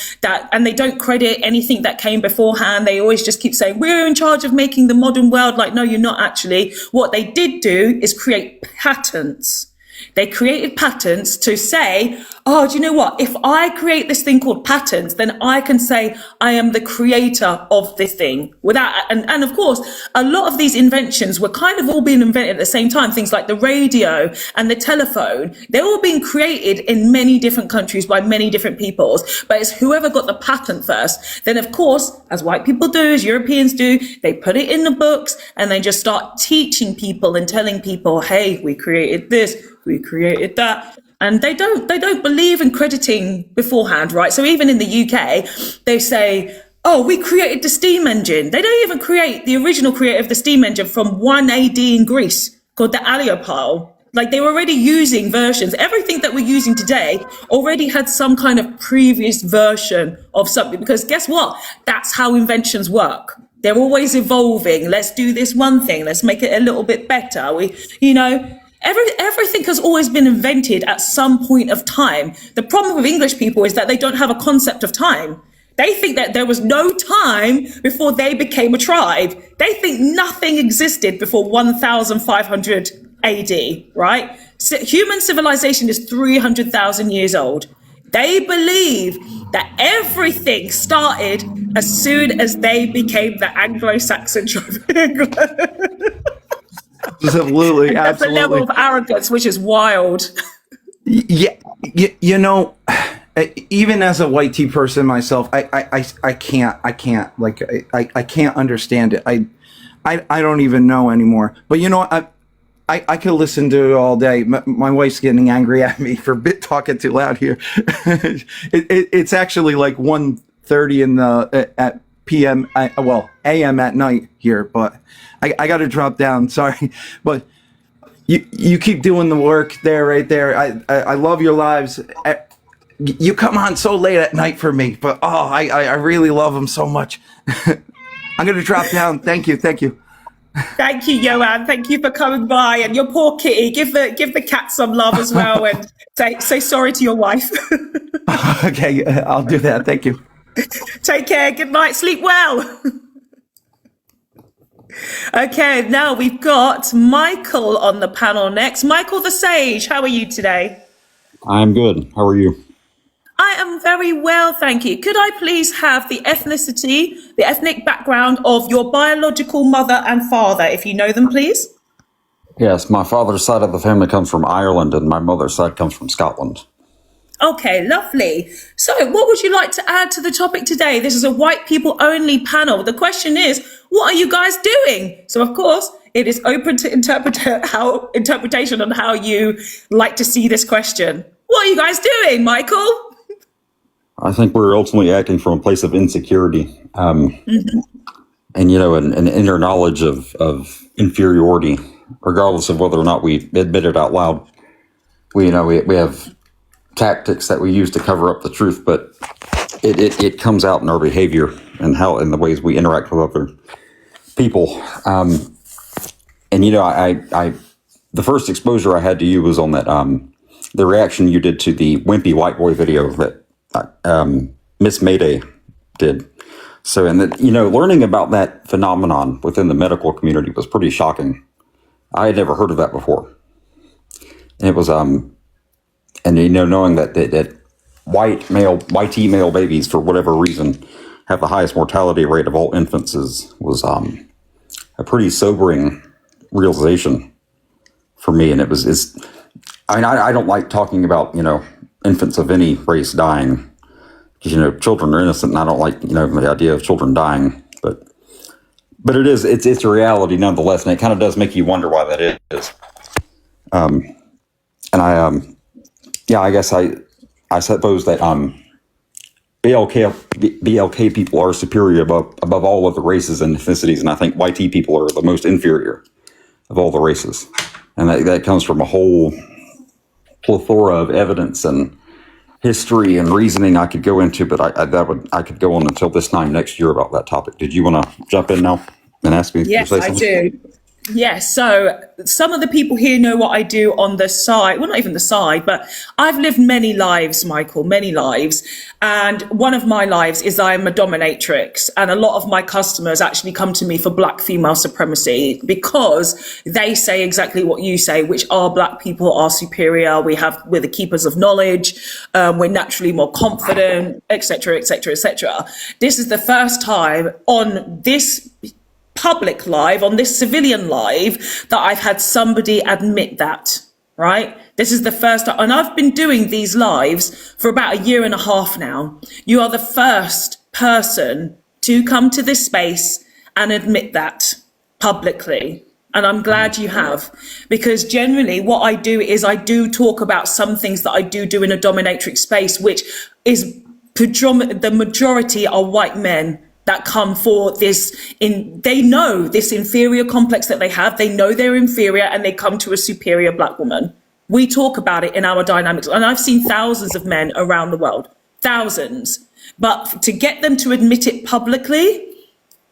and they don't credit anything that came beforehand. They always just keep saying we're in charge of making the modern world. Like, no, you're not actually. What they did do is create patents. They created patents to say, oh, do you know what? If I create this thing called patents, then I can say I am the creator of this thing without, and of course, a lot of these inventions were kind of all being invented at the same time. Things like the radio and the telephone, they're all being created in many different countries by many different peoples, but it's whoever got the patent first. Then of course, as white people do, as Europeans do, they put it in the books and they just start teaching people and telling people, hey, we created this, we created that. And they don't believe in crediting beforehand, right? So even in the UK, they say, oh, we created the steam engine. They don't even create the original creator of the steam engine from 1 AD in Greece, called the Aleopile. Like, they were already using versions. Everything that we're using today already had some kind of previous version of something, because guess what? That's how inventions work. They're always evolving. Let's do this one thing. Let's make it a little bit better. Everything has always been invented at some point of time. The problem with English people is that they don't have a concept of time. They think that there was no time before they became a tribe. They think nothing existed before 1500 AD, right? So human civilization is 300,000 years old. They believe that everything started as soon as they became the Anglo-Saxon tribe. Absolutely. That's a level of arrogance which is wild. Yeah, even as a white tea person myself, I can't understand it. I don't even know anymore. But you know what? I could listen to it all day. My wife's getting angry at me for talking too loud here. It's actually like 1:30 in the at PM, AM at night here, but I got to drop down. Sorry, but you keep doing the work there, right there. I love your lives. You come on so late at night for me, but I really love them so much. I'm gonna drop down. Thank you. Thank you, Joanne. Thank you for coming by. And your poor kitty, give the cat some love as well, and say sorry to your wife. Okay, I'll do that. Thank you. Take care. Good night. Sleep well. Okay, now we've got Michael on the panel next. Michael the Sage, how are you today? I'm good. How are you? I am very well, thank you. Could I please have the ethnicity, the ethnic background of your biological mother and father, if you know them, please? Yes, my father's side of the family comes from Ireland and my mother's side comes from Scotland. Okay, lovely. So what would you like to add to the topic today? This is a white people only panel. The question is, what are you guys doing? So of course, it is open to interpretation on how you like to see this question. What are you guys doing, Michael? I think we're ultimately acting from a place of insecurity and, you know, an inner knowledge of inferiority, regardless of whether or not we admit it out loud. We have tactics that we use to cover up the truth, but it comes out in our behavior and in the ways we interact with other people. And, you know, I the first exposure I had to you was on that, the reaction you did to the wimpy white boy video that Miss Mayday did. So, and that, you know, learning about that phenomenon within the medical community was pretty shocking. I had never heard of that before. And it was, and you know, knowing that white male babies, for whatever reason, have the highest mortality rate of all infants was a pretty sobering realization for me. And I don't like talking about, you know, infants of any race dying, because, you know, children are innocent, and I don't like, you know, the idea of children dying, but it's a reality nonetheless, and it kind of does make you wonder why that is. I guess I suppose that BLK people are superior above all other races and ethnicities, and I think YT people are the most inferior of all the races, and that comes from a whole plethora of evidence and history and reasoning I could go into, but I could go on until this time next year about that topic. Did you want to jump in now and ask me? Yes, to say I something? do. Yes, so some of the people here know what I do on the side. Well, not even the side, but I've lived many lives, Michael, many lives. And one of my lives is I'm a dominatrix. And a lot of my customers actually come to me for black female supremacy because they say exactly what you say, which are black people are superior. We're the keepers of knowledge. We're naturally more confident, etc., etc., etc. This is the first time on this public live, on this civilian live, that I've had somebody admit that, right? This is the first time, and I've been doing these lives for about a year and a half now. You are the first person to come to this space and admit that publicly. And I'm glad you have, because generally what I do is I do talk about some things that I do in a dominatrix space, which is the majority are white men that come for this, they know this inferior complex that they have, they know they're inferior, and they come to a superior black woman. We talk about it in our dynamics, and I've seen thousands of men around the world, thousands, but to get them to admit it publicly,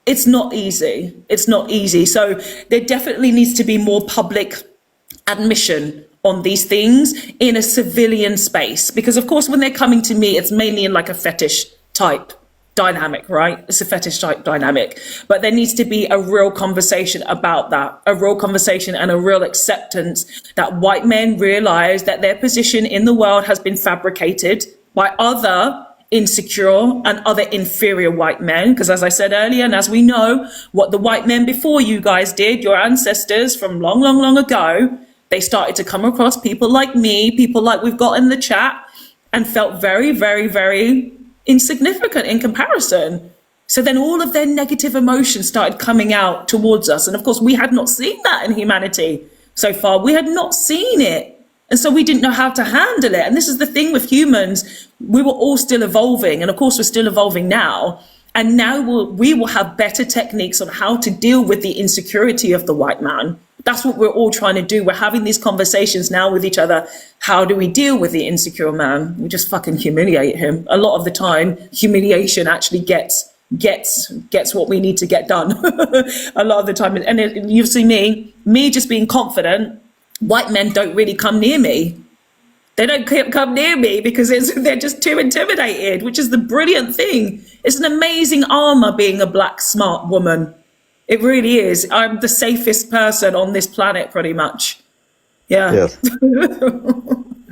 it's not easy. It's not easy. So there definitely needs to be more public admission on these things in a civilian space, because of course when they're coming to me, it's mainly in like a fetish type dynamic, right? It's a fetish type dynamic, but there needs to be a real conversation about that, a real conversation and a real acceptance that white men realize that their position in the world has been fabricated by other insecure and other inferior white men. Because as I said earlier, and as we know, what the white men before you guys did, your ancestors from long, long, long ago, they started to come across people like me, people like we've got in the chat, and felt very, very, very insignificant in comparison. So then all of their negative emotions started coming out towards us. And of course, we had not seen that in humanity so far. We had not seen it. And so we didn't know how to handle it. And this is the thing with humans. We were all still evolving. And of course, we're still evolving now. And now we will have better techniques on how to deal with the insecurity of the white man, That's what we're all trying to do. We're having these conversations now with each other. How do we deal with the insecure man? We just fucking humiliate him. A lot of the time, humiliation actually gets what we need to get done. A lot of the time. And you see me just being confident, white men don't really come near me. They don't come near me because they're just too intimidated, which is the brilliant thing. It's an amazing armor being a black, smart woman. It really is. I'm the safest person on this planet, pretty much. Yeah. Yes.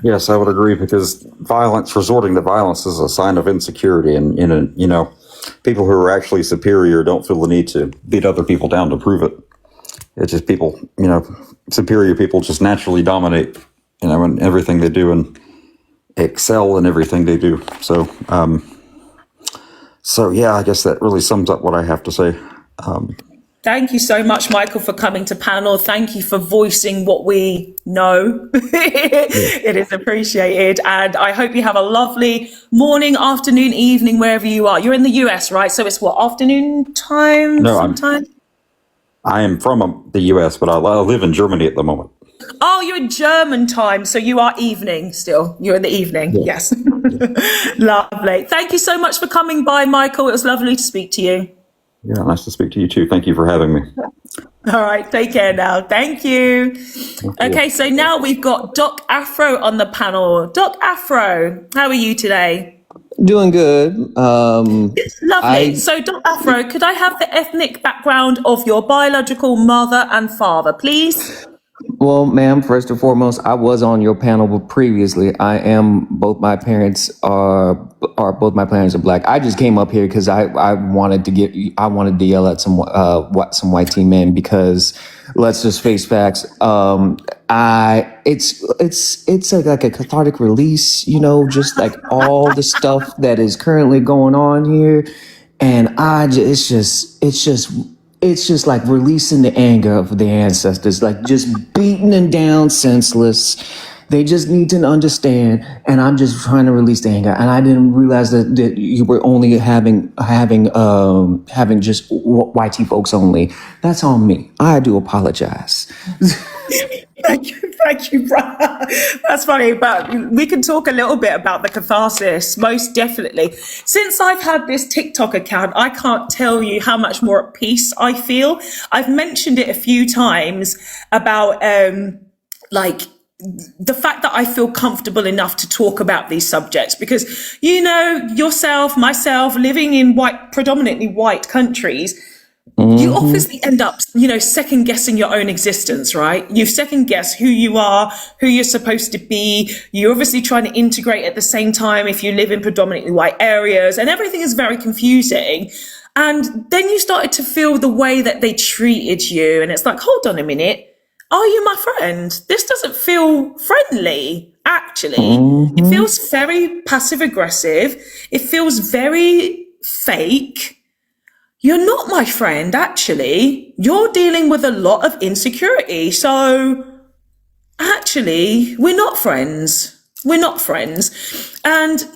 Yes, I would agree, because resorting to violence is a sign of insecurity, and people who are actually superior don't feel the need to beat other people down to prove it. It's just people, superior people just naturally dominate, in everything they do, and excel in everything they do. So yeah, I guess that really sums up what I have to say. Thank you so much, Michael, for coming to panel. Thank you for voicing what we know. It is appreciated. And I hope you have a lovely morning, afternoon, evening, wherever you are. You're in the US, right? So it's what, afternoon time? No, sometime? I am from the US, but I live in Germany at the moment. Oh, you're in German time. So you are evening still. You're in the evening. Yeah. Yes. Lovely. Thank you so much for coming by, Michael. It was lovely to speak to you. Yeah, nice to speak to you too. Thank you for having me. All right, take care now. Thank you. Okay, so now we've got Doc Afro on the panel. Doc Afro, how are you today? Doing good. It's lovely. So, Doc Afro, could I have the ethnic background of your biological mother and father, please? Well, ma'am, first and foremost, I was on your panel previously. Both my parents are black. I just came up here because I wanted to yell at some white teen men, because let's just face facts. It's like a cathartic release, just like all the stuff that is currently going on here. And it's just like releasing the anger of the ancestors, like just beating them down senseless. They just need to understand, and I'm just trying to release the anger. And I didn't realize that you were only having just white folks only. That's on me. I do apologize. Thank you, brother. That's funny, but we can talk a little bit about the catharsis, most definitely. Since I've had this TikTok account, I can't tell you how much more at peace I feel. I've mentioned it a few times about the fact that I feel comfortable enough to talk about these subjects, because yourself, myself, living in predominantly white countries, you obviously end up, second guessing your own existence, right? You second guess who you are, who you're supposed to be. You're obviously trying to integrate at the same time if you live in predominantly white areas, and everything is very confusing. And then you started to feel the way that they treated you. And it's like, hold on a minute. Are you my friend? This doesn't feel friendly, actually. It feels very passive aggressive. It feels very fake. You're not my friend, actually. You're dealing with a lot of insecurity. So actually, we're not friends. We're not friends. And,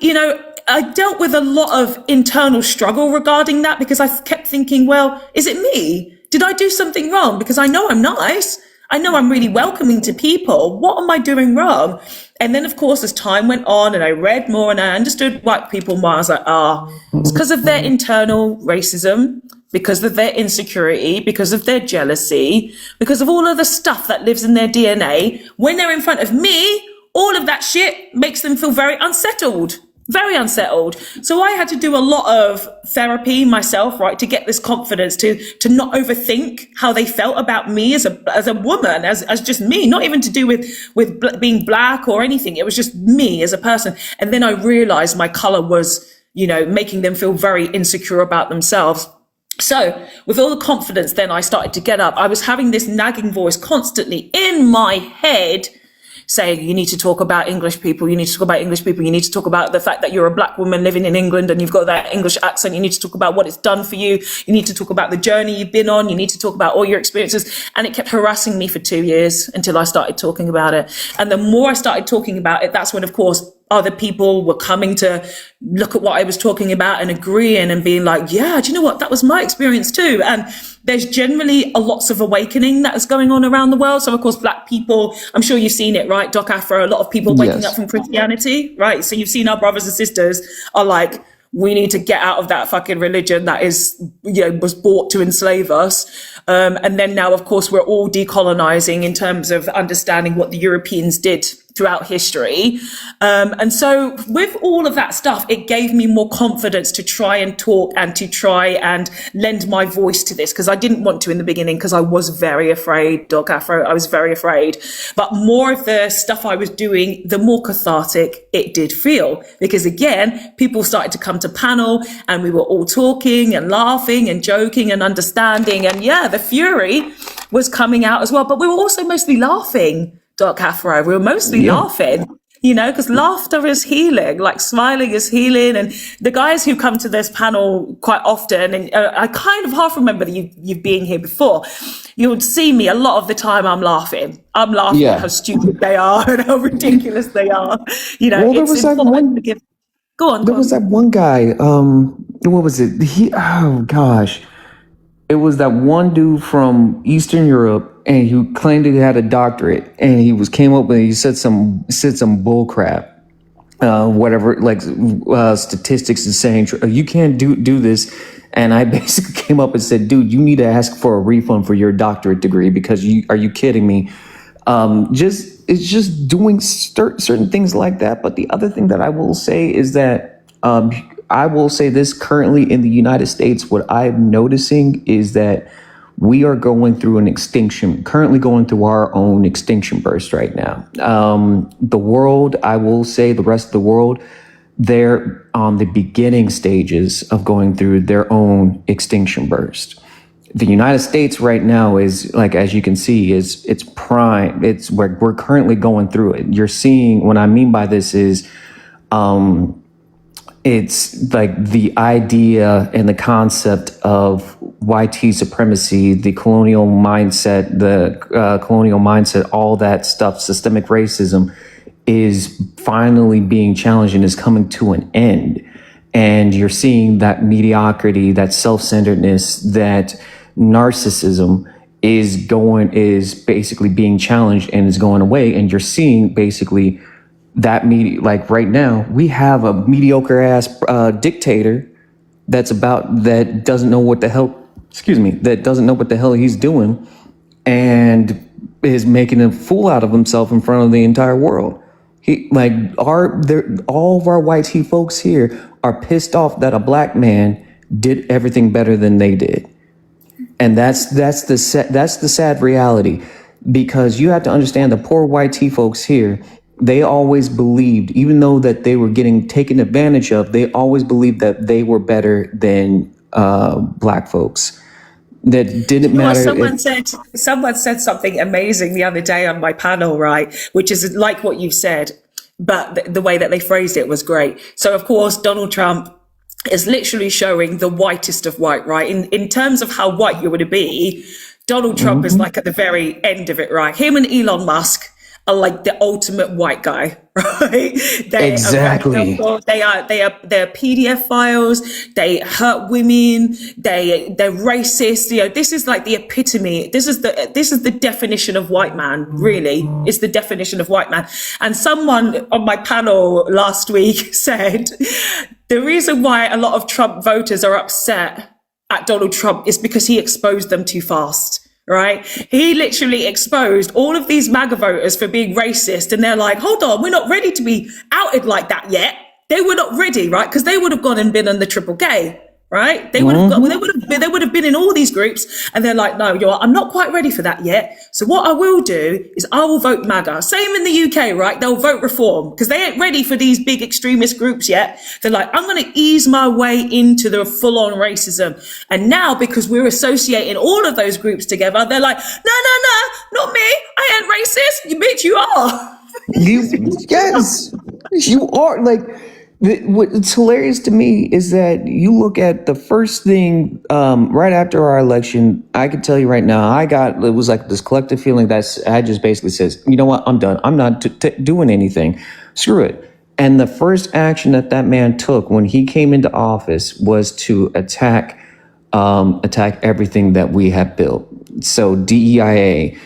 I dealt with a lot of internal struggle regarding that, because I kept thinking, well, is it me? Did I do something wrong? Because I know I'm nice. I know I'm really welcoming to people. What am I doing wrong? And then, of course, as time went on and I read more and I understood white people more, I was like, it's because of their internal racism, because of their insecurity, because of their jealousy, because of all of the stuff that lives in their DNA. When they're in front of me, all of that shit makes them feel very unsettled. Very unsettled. So I had to do a lot of therapy myself, right, to get this confidence to not overthink how they felt about me as a woman, as just me, not even to do with being black or anything. It was just me as a person. And then I realized my color was, making them feel very insecure about themselves. So with all the confidence, then I started to get up. I was having this nagging voice constantly in my head saying, you need to talk about English people, you need to talk about English people, you need to talk about the fact that you're a black woman living in England and you've got that English accent, you need to talk about what it's done for you, you need to talk about the journey you've been on, you need to talk about all your experiences. And it kept harassing me for 2 years until I started talking about it. And the more I started talking about it, that's when, of course, other people were coming to look at what I was talking about and agreeing and being like, yeah, do you know what? That was my experience too. And there's generally a lots of awakening that is going on around the world. So of course, Black people, I'm sure you've seen it, right? Doc Afro, a lot of people waking Yes. up from Christianity, right? So you've seen our brothers and sisters are like, we need to get out of that fucking religion that is, was bought to enslave us. And then now, of course, we're all decolonizing in terms of understanding what the Europeans did throughout history. And so with all of that stuff, it gave me more confidence to try and talk and to try and lend my voice to this, because I didn't want to in the beginning, because I was very afraid, Doc Afro, I was very afraid. But more of the stuff I was doing, the more cathartic it did feel. Because again, people started to come to panel and we were all talking and laughing and joking and understanding. And yeah, the fury was coming out as well. But we were also mostly laughing, Doc Afro. We were mostly laughing, because laughter is healing, like smiling is healing. And the guys who come to this panel quite often, and I kind of half remember that you've been here before, you would see me a lot of the time. I'm laughing Yeah. at how stupid they are and how ridiculous they are. Well, there It's was that important one. to give. Go on. There was that one guy. What was it? Oh gosh, it was that one dude from Eastern Europe, and he claimed he had a doctorate, and he came up and he said some bull crap, whatever, like statistics is saying you can't do this. And I basically came up and said, dude, you need to ask for a refund for your doctorate degree, because are you kidding me? It's just doing certain things like that. But the other thing that I will say is that I will say this: currently in the United States, what I'm noticing is that we are going through currently going through our own extinction burst right now. The world, I will say, the rest of the world, they're on the beginning stages of going through their own extinction burst. The United States right now is, like, as you can see, it's prime. It's where we're currently going through it. You're seeing, what I mean by this is, it's like the idea and the concept of YT supremacy, the colonial mindset, all that stuff, systemic racism is finally being challenged and is coming to an end. And you're seeing that mediocrity, that self-centeredness, that narcissism is basically being challenged and is going away. And you're seeing basically that like right now, we have a mediocre ass dictator that doesn't know what the hell he's doing, and is making a fool out of himself in front of the entire world. All of our white folks here are pissed off that a black man did everything better than they did. And that's the sad reality, because you have to understand the poor white folks here. They always believed, even though that they were getting taken advantage of, they always believed that they were better than black folks. That didn't matter. Someone said something amazing the other day on my panel, right? Which is like what you've said, but the way that they phrased it was great. So of course, Donald Trump is literally showing the whitest of white, right? In terms of how white you would be, Donald Trump is like at the very end of it, right? Him and Elon Musk are like the ultimate white guy, right? Exactly. They're PDF files. They hurt women. They're racist. This is like the epitome. This is the definition of white man. Really, it's the definition of white man. And someone on my panel last week said the reason why a lot of Trump voters are upset at Donald Trump is because he exposed them too fast. Right? He literally exposed all of these MAGA voters for being racist. And they're like, hold on, we're not ready to be outed like that yet. They were not ready, right? Because they would have gone and been on the triple gay, right? They would have been in all these groups. And they're like, no, I'm not quite ready for that yet. So what I will do is I will vote MAGA. Same in the UK, right? They'll vote reform because they ain't ready for these big extremist groups yet. They're like, I'm going to ease my way into the full on racism. And now, because we're associating all of those groups together, they're like, no, not me. I ain't racist. You bitch, you are. Yes, you are. Like, what's hilarious to me is that you look at the first thing right after our election. I can tell you right now, it was like this collective feeling that I just basically says, you know what, I'm done. I'm not doing anything. Screw it. And the first action that that man took when he came into office was to attack everything that we have built. So DEIA,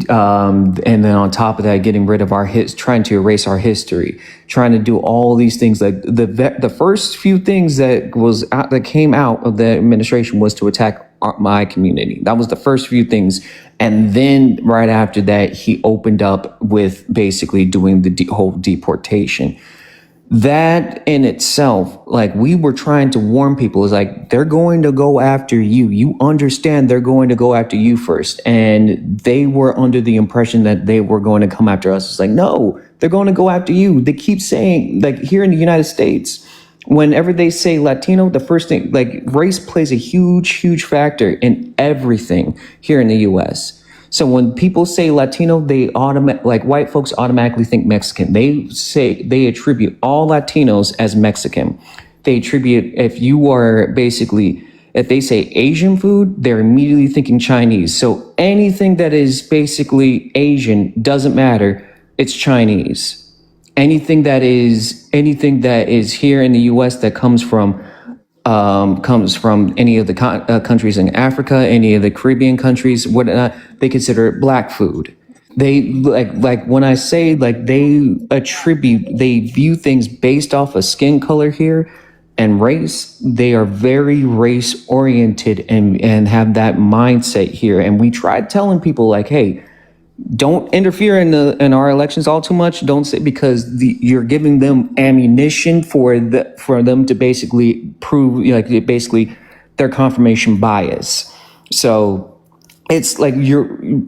and then on top of that, getting rid of trying to erase our history, trying to do all these things. Like the first few things that came out of the administration was to attack my community. That was the first few things. And then right after that, he opened up with basically doing the whole deportation. That in itself, like, we were trying to warn people, is like, they're going to go after you. You understand they're going to go after you first. And they were under the impression that they were going to come after us. It's like, no, they're going to go after you. They keep saying, like, here in the United States, whenever they say Latino, the first thing, like, race plays a huge, huge factor in everything here in the US. So when people say Latino, like, white folks automatically think Mexican. They attribute all Latinos as Mexican. They attribute, if they say Asian food, they're immediately thinking Chinese. So anything that is basically Asian doesn't matter. It's Chinese. Anything that is here in the US that comes from any of the countries in Africa, any of the Caribbean countries, whatnot, they consider it black food. They like when I say, like, they view things based off of skin color here and race. They are very race oriented and have that mindset here. And we tried telling people, like, hey, don't interfere in our elections all too much. Don't say, because you're giving them ammunition for them to basically prove, like, basically their confirmation bias. So it's like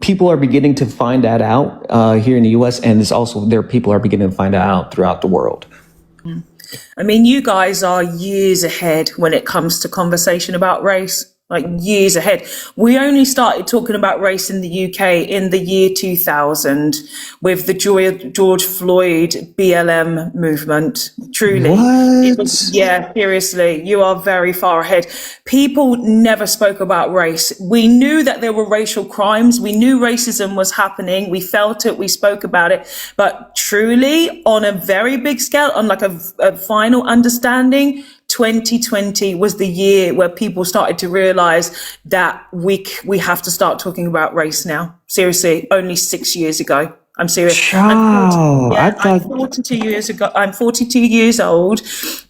people are beginning to find that out here in the U.S. and it's also people are beginning to find that out throughout the world. I mean, you guys are years ahead when it comes to conversation about race. Like, years ahead. We only started talking about race in the UK in the year 2000 with the George Floyd BLM movement. Truly. What? Yeah, seriously, you are very far ahead. People never spoke about race. We knew that there were racial crimes. We knew racism was happening. We felt it. We spoke about it. But truly, on a very big scale, on like a final understanding, 2020 was the year where people started to realize that we have to start talking about race now. Seriously, only 6 years ago. I'm serious. Wow, I'm 42 years old,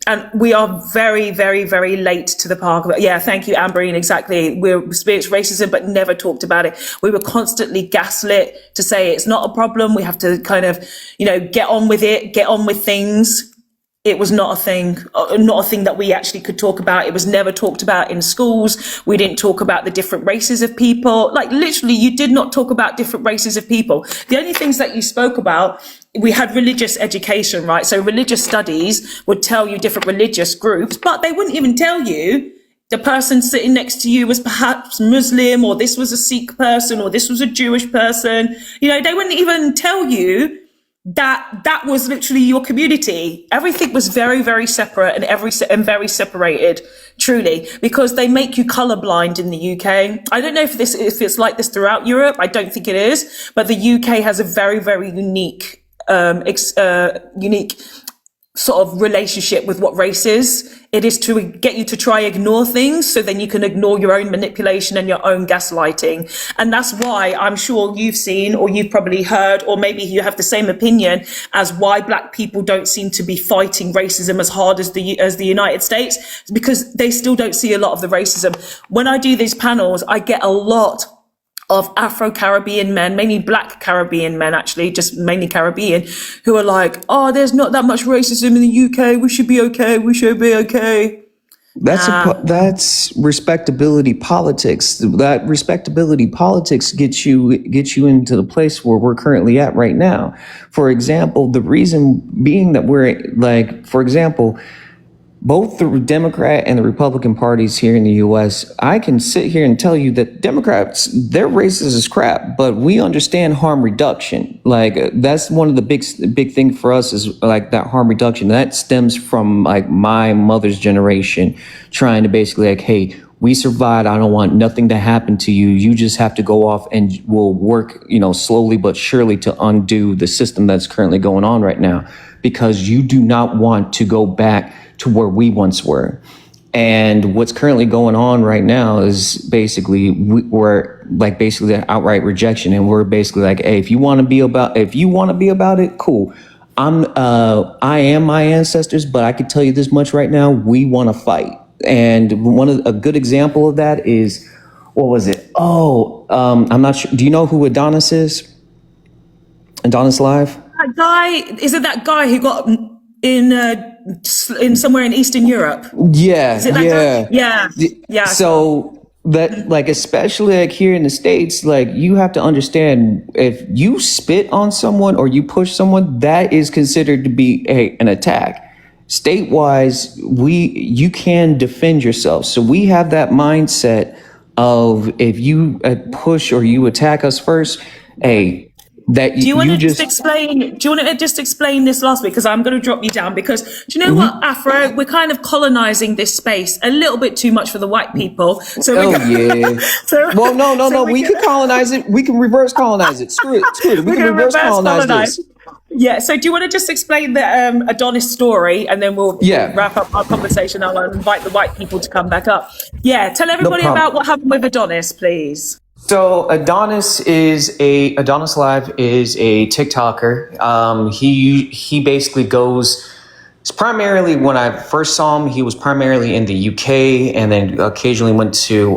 and we are very, very, very late to the park. Yeah, thank you, Amberine. Exactly. We're experienced racism, but never talked about it. We were constantly gaslit to say it's not a problem. We have to kind of, get on with it, get on with things. It was not a thing that we actually could talk about. It was never talked about in schools. We didn't talk about the different races of people. Like, literally, you did not talk about different races of people. The only things that you spoke about, we had religious education, right? So religious studies would tell you different religious groups, but they wouldn't even tell you the person sitting next to you was perhaps Muslim, or this was a Sikh person, or this was a Jewish person. They wouldn't even tell you that was literally your community. Everything was very, very separate and very separated, truly, because they make you colorblind in the UK. I don't know if it's like this throughout Europe. I don't think it is, but the UK has a very, very unique sort of relationship with what race is. It is to get you to try ignore things, so then you can ignore your own manipulation and your own gaslighting. And that's why I'm sure you've seen, or you've probably heard, or maybe you have the same opinion as why black people don't seem to be fighting racism as hard as the United States, because they still don't see a lot of the racism. When I do these panels, I get a lot of Afro-Caribbean men, mainly black Caribbean men, actually, just mainly Caribbean, who are like, oh, there's not that much racism in the UK. We should be okay. We should be okay. That's respectability politics. That respectability politics gets you into the place where we're currently at right now. For example, the reason being that we're like, for example, both the Democrat and the Republican parties here in the U.S., I can sit here and tell you that Democrats, they're racist as crap, but we understand harm reduction. Like, that's one of the big thing for us is like that harm reduction. That stems from like my mother's generation trying to basically like, hey, We survived. I don't want nothing to happen to you. You just have to go off and we'll work, slowly but surely to undo the system that's currently going on right now, because you do not want to go back to where we once were. And what's currently going on right now is basically we're like basically an outright rejection, and we're basically like, hey, if you want to be about it, cool. I am my ancestors, but I can tell you this much right now: we want to fight. And a good example of that is, what was it? I'm not sure. Do you know who Adonis is? Adonis Live? That guy, is it that guy who got in somewhere in Eastern Europe? Yeah, Is it that guy? Yeah. So that, like, especially like here in the States, like, you have to understand, if you spit on someone or you push someone, that is considered to be an attack. State-wise, you can defend yourself. So we have that mindset of, if you push or you attack us first, that do you want to just explain? Do you want to just explain this last week? Because I'm going to drop you down. Because do you know what, Afro? We're kind of colonizing this space a little bit too much for the white people. So no. We can colonize it. We can reverse colonize it. Screw it. We can reverse colonize this. Yeah. So do you want to just explain the Adonis story, and then we'll wrap up our conversation. I'll invite the white people to come back up. Yeah. Tell everybody about what happened with Adonis, please. So Adonis Live is a TikToker. He basically goes. It's primarily, when I first saw him, he was primarily in the UK, and then occasionally went to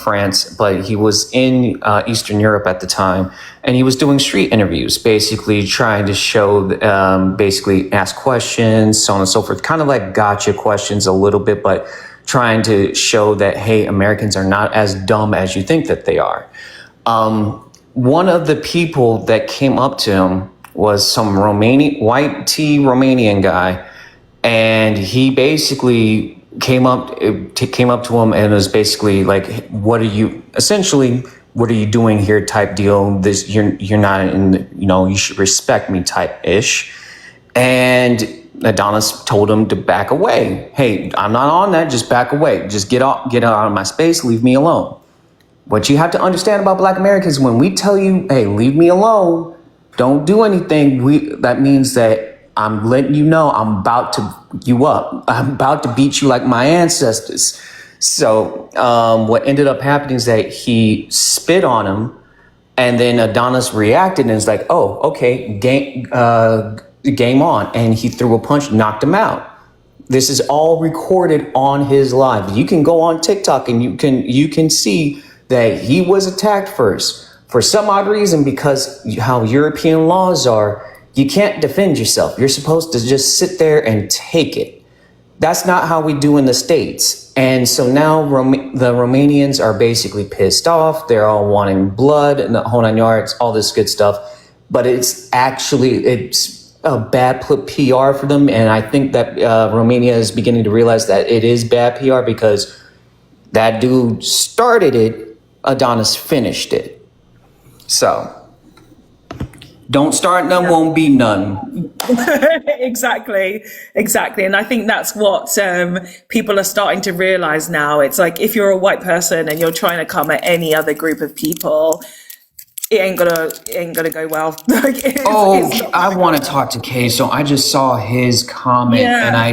France, but he was in Eastern Europe at the time, and he was doing street interviews, basically trying to show, basically ask questions, so on and so forth, kind of like gotcha questions a little bit, but trying to show that, hey, Americans are not as dumb as you think that they are. One of the people that came up to him was some white tee Romanian guy. And he basically came up to him and was basically like, what are you doing here type deal? You're not in, you should respect me type ish. And Adonis told him to back away. Hey, I'm not on that. Just back away. Just get out of my space. Leave me alone. What you have to understand about Black Americans, when we tell you, hey, leave me alone, don't do anything, that means that I'm letting you know I'm about to you up. I'm about to beat you like my ancestors. So what ended up happening is that he spit on him, and then Adonis reacted and was like, oh, okay, game on. And he threw a punch, knocked him out. This is all recorded on his live. You can go on TikTok and you can see that he was attacked first. For some odd reason, because how European laws are, you can't defend yourself. You're supposed to just sit there and take it. That's not how we do in the States. And so now the Romanians are basically pissed off. They're all wanting blood and the whole 9 yards, all this good stuff. But it's a bad PR for them. And I think that Romania is beginning to realize that it is bad PR, because that dude started it, Adonis finished it. So don't start none, won't be none. Exactly. And I think that's what people are starting to realize now. It's like, if you're a white person and you're trying to come at any other group of people, it ain't gonna go well. I want to talk to Kay. So I just saw his comment, and I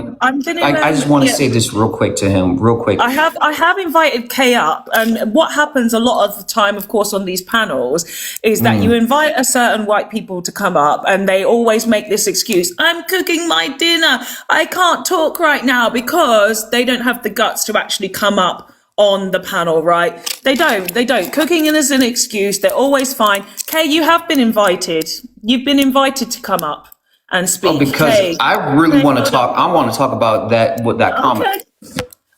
just want to say this real quick to him, real quick. I have invited Kay up, and what happens a lot of the time, of course, on these panels is that you invite a certain white people to come up, and they always make this excuse: I'm cooking my dinner, I can't talk right now, because they don't have the guts to actually come up on the panel, right? They don't. Cooking is an excuse. They're always fine. Kay, you have been invited. You've been invited to come up and speak. Because Kay, I really want to talk. I want to talk about that comment.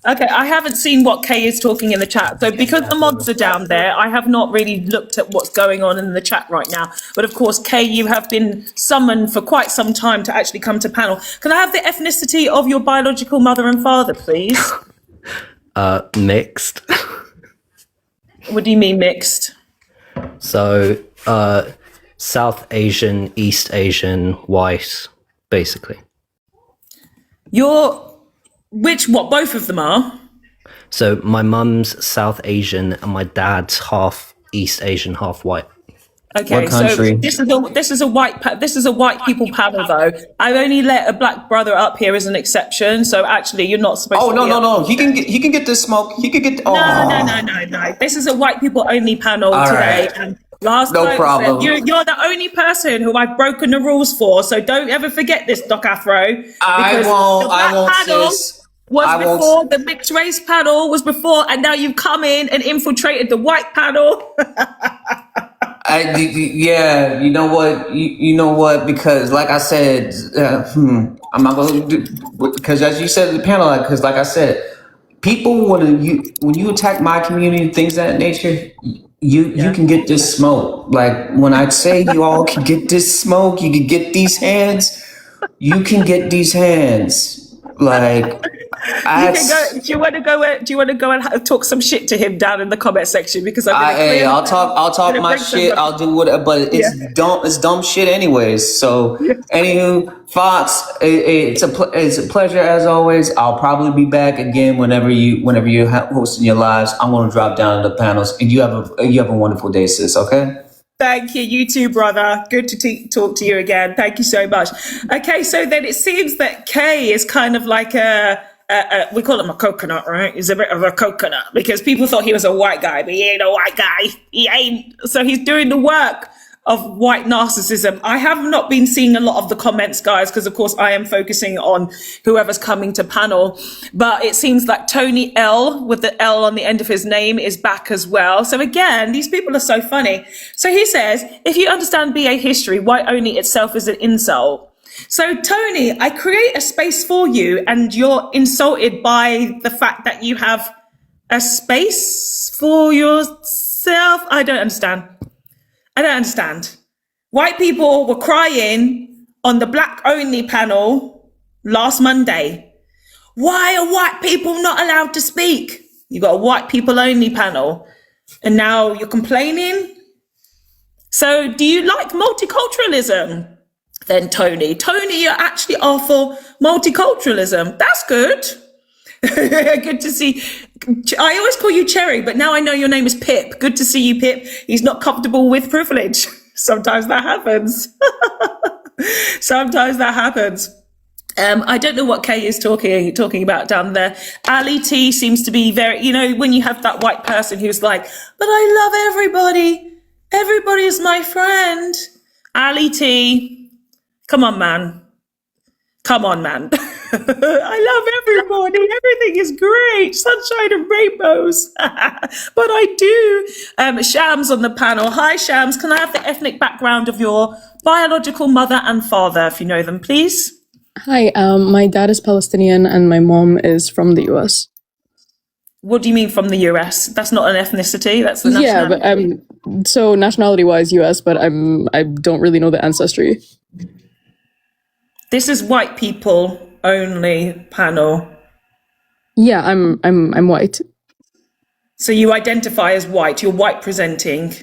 Okay, I haven't seen what Kay is talking in the chat. So because the mods are down there, I have not really looked at what's going on in the chat right now. But of course, Kay, you have been summoned for quite some time to actually come to panel. Can I have the ethnicity of your biological mother and father, please? Mixed. What do you mean mixed? So, South Asian, East Asian, white, basically. Both of them are? So my mum's South Asian and my dad's half East Asian, half white. Okay, What country? so this is a white people panel though. I've only let a black brother up here as an exception. So actually, you're not supposed. Oh to no be no up. no! He can get this smoke. He could get. Oh. No. This is a white people only panel All today. right. And last No time problem. you're the only person who I've broken the rules for. So don't ever forget this, Doc Afro. I because won't. the black I won't, panel sis. was I won't. before the mixed race panel was before, and now you've come in and infiltrated the white panel. Yeah, you know what? You know what? Because like I said, I'm not going to do, because as you said in the panel, because like I said, people when you attack my community, things of that nature, you can get this smoke. Like when I say you all can get this smoke, you can get these hands, you can get these hands. Like You can go, do you want to go and talk some shit to him down in the comment section? Because I'll talk my shit. I'll do whatever, but it's dumb shit anyways. So, anywho, Fox, it's a pleasure as always. I'll probably be back again whenever you're hosting your lives. I'm gonna drop down to the panels, and you have a wonderful day, sis. Okay. Thank you. You too, brother. Good to talk to you again. Thank you so much. Okay, so then it seems that Kay is kind of like we call him a coconut, right? He's a bit of a coconut because people thought he was a white guy, but he ain't a white guy. He ain't. So he's doing the work of white narcissism. I have not been seeing a lot of the comments, guys, because of course I am focusing on whoever's coming to panel. But it seems like Tony L, with the L on the end of his name, is back as well. So again, these people are so funny. So he says, if you understand BA history, white only itself is an insult. So Tony, I create a space for you and you're insulted by the fact that you have a space for yourself. I don't understand. White people were crying on the black only panel last Monday. Why are white people not allowed to speak? You got a white people only panel and now you're complaining. So do you like multiculturalism? Then Tony, you actually are for multiculturalism. That's good. Good to see. I always call you Cherry, but now I know your name is Pip. Good to see you, Pip. He's not comfortable with privilege. Sometimes that happens. I don't know what Kay is talking about down there. Ali T seems to be very, when you have that white person who's like, but I love everybody. Everybody is my friend. Ali T, come on, man. I love everybody. Everything is great. Sunshine and rainbows. But I do. Shams on the panel. Hi, Shams. Can I have the ethnic background of your biological mother and father, if you know them, please? Hi, my dad is Palestinian and my mom is from the US. What do you mean from the US? That's not an ethnicity. That's the nationality. Yeah, but so nationality-wise US, but I don't really know the ancestry. This is white people only panel. Yeah, I'm white. So you identify as white. You're white presenting.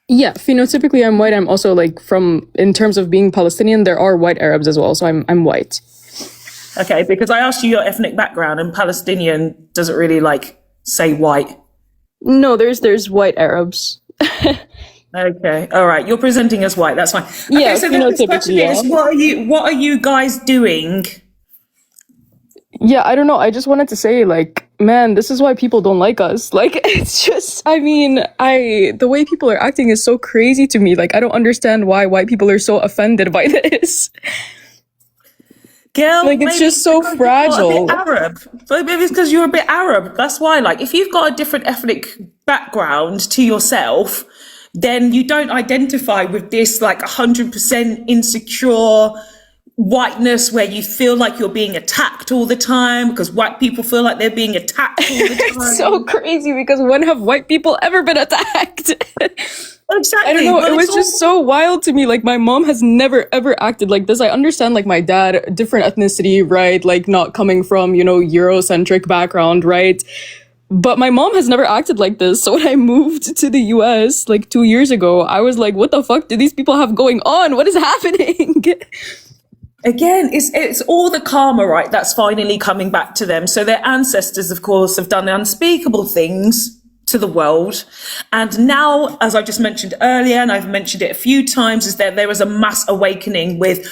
Yeah, phenotypically I'm white. I'm also in terms of being Palestinian, there are white Arabs as well. So I'm white. Okay, because I asked you your ethnic background and Palestinian doesn't really say white. No, there's white Arabs. Okay, all right. You're presenting as white. That's fine. Yeah, Okay, so the next question is, what are you guys doing? Yeah, I don't know. I just wanted to say, man, this is why people don't like us. It's just, the way people are acting is so crazy to me. I don't understand why white people are so offended by this. Girl, it's just so fragile. Arab. Maybe it's because you're a bit Arab. That's why. If you've got a different ethnic background to yourself, then you don't identify with this 100% insecure whiteness where you feel like you're being attacked all the time because white people feel like they're being attacked all the time. It's so crazy because when have white people ever been attacked? Exactly. I don't know. It was just so wild to me. My mom has never ever acted like this. I understand my dad, different ethnicity, right? Not coming from, Eurocentric background, right? But my mom has never acted like this. So when I moved to the US 2 years ago, I was like, what the fuck do these people have going on? What is happening? Again, it's all the karma, right? That's finally coming back to them. So their ancestors, of course, have done unspeakable things to the world. And now, as I just mentioned earlier, and I've mentioned it a few times, is that there is a mass awakening with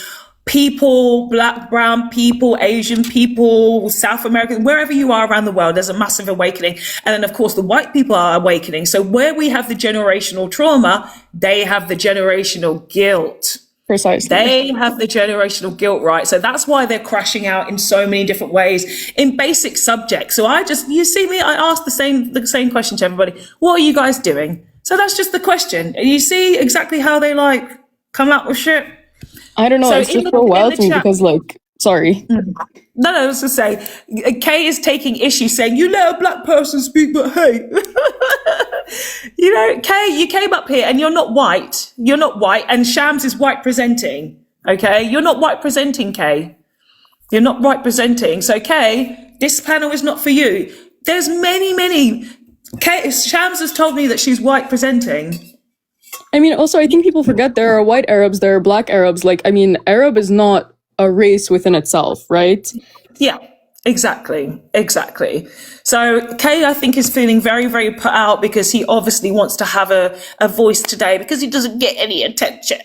people, black, brown people, Asian people, South American, wherever you are around the world, there's a massive awakening. And then, of course, the white people are awakening. So where we have the generational trauma, they have the generational guilt. Precisely. They have the generational guilt, right? So that's why they're crashing out in so many different ways in basic subjects. So you see me, I ask the same question to everybody. What are you guys doing? So that's just the question. And you see exactly how they like come up with shit. I don't know. So It's just so wild to me because, like, sorry. No, I was to say, Kay is taking issue saying, you let a black person speak, but hey, you know, Kay, you came up here and you're not white. You're not white. And Shams is white presenting. Okay. You're not white presenting, Kay. You're not white presenting. So Kay, this panel is not for you. There's many. Kay, Shams has told me that she's white presenting. I mean, also, I think people forget there are white Arabs, there are black Arabs. Like, I mean, Arab is not a race within itself, right? Yeah, exactly. So Kay, I think, is feeling very, very put out because he obviously wants to have a voice today because he doesn't get any attention.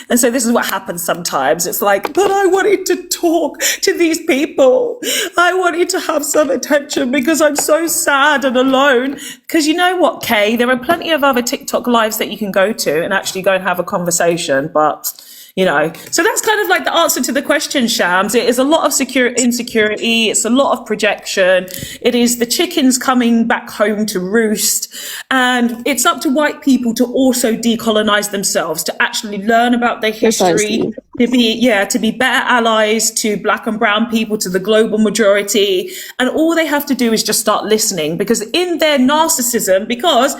And so this is what happens sometimes. It's like, but I wanted to talk to these people. I wanted to have some attention because I'm so sad and alone. Because you know what, Kay, there are plenty of other TikTok lives that you can go to and actually go and have a conversation. But you know, so that's kind of like the answer to the question, Shams. It is a lot of insecurity. It's a lot of projection. It is the chickens coming back home to roost. And it's up to white people to also decolonize themselves, to actually learn about their history, to be better allies to black and brown people, to the global majority. And all they have to do is just start listening, because in their narcissism, because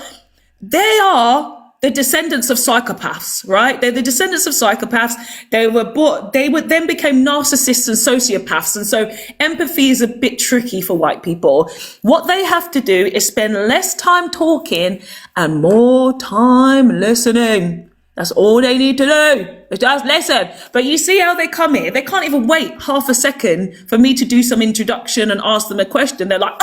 they are the descendants of psychopaths, right? They're the descendants of psychopaths. They would then became narcissists and sociopaths. And so empathy is a bit tricky for white people. What they have to do is spend less time talking and more time listening. That's all they need to do. Just listen. But you see how they come here? They can't even wait half a second for me to do some introduction and ask them a question. They're like,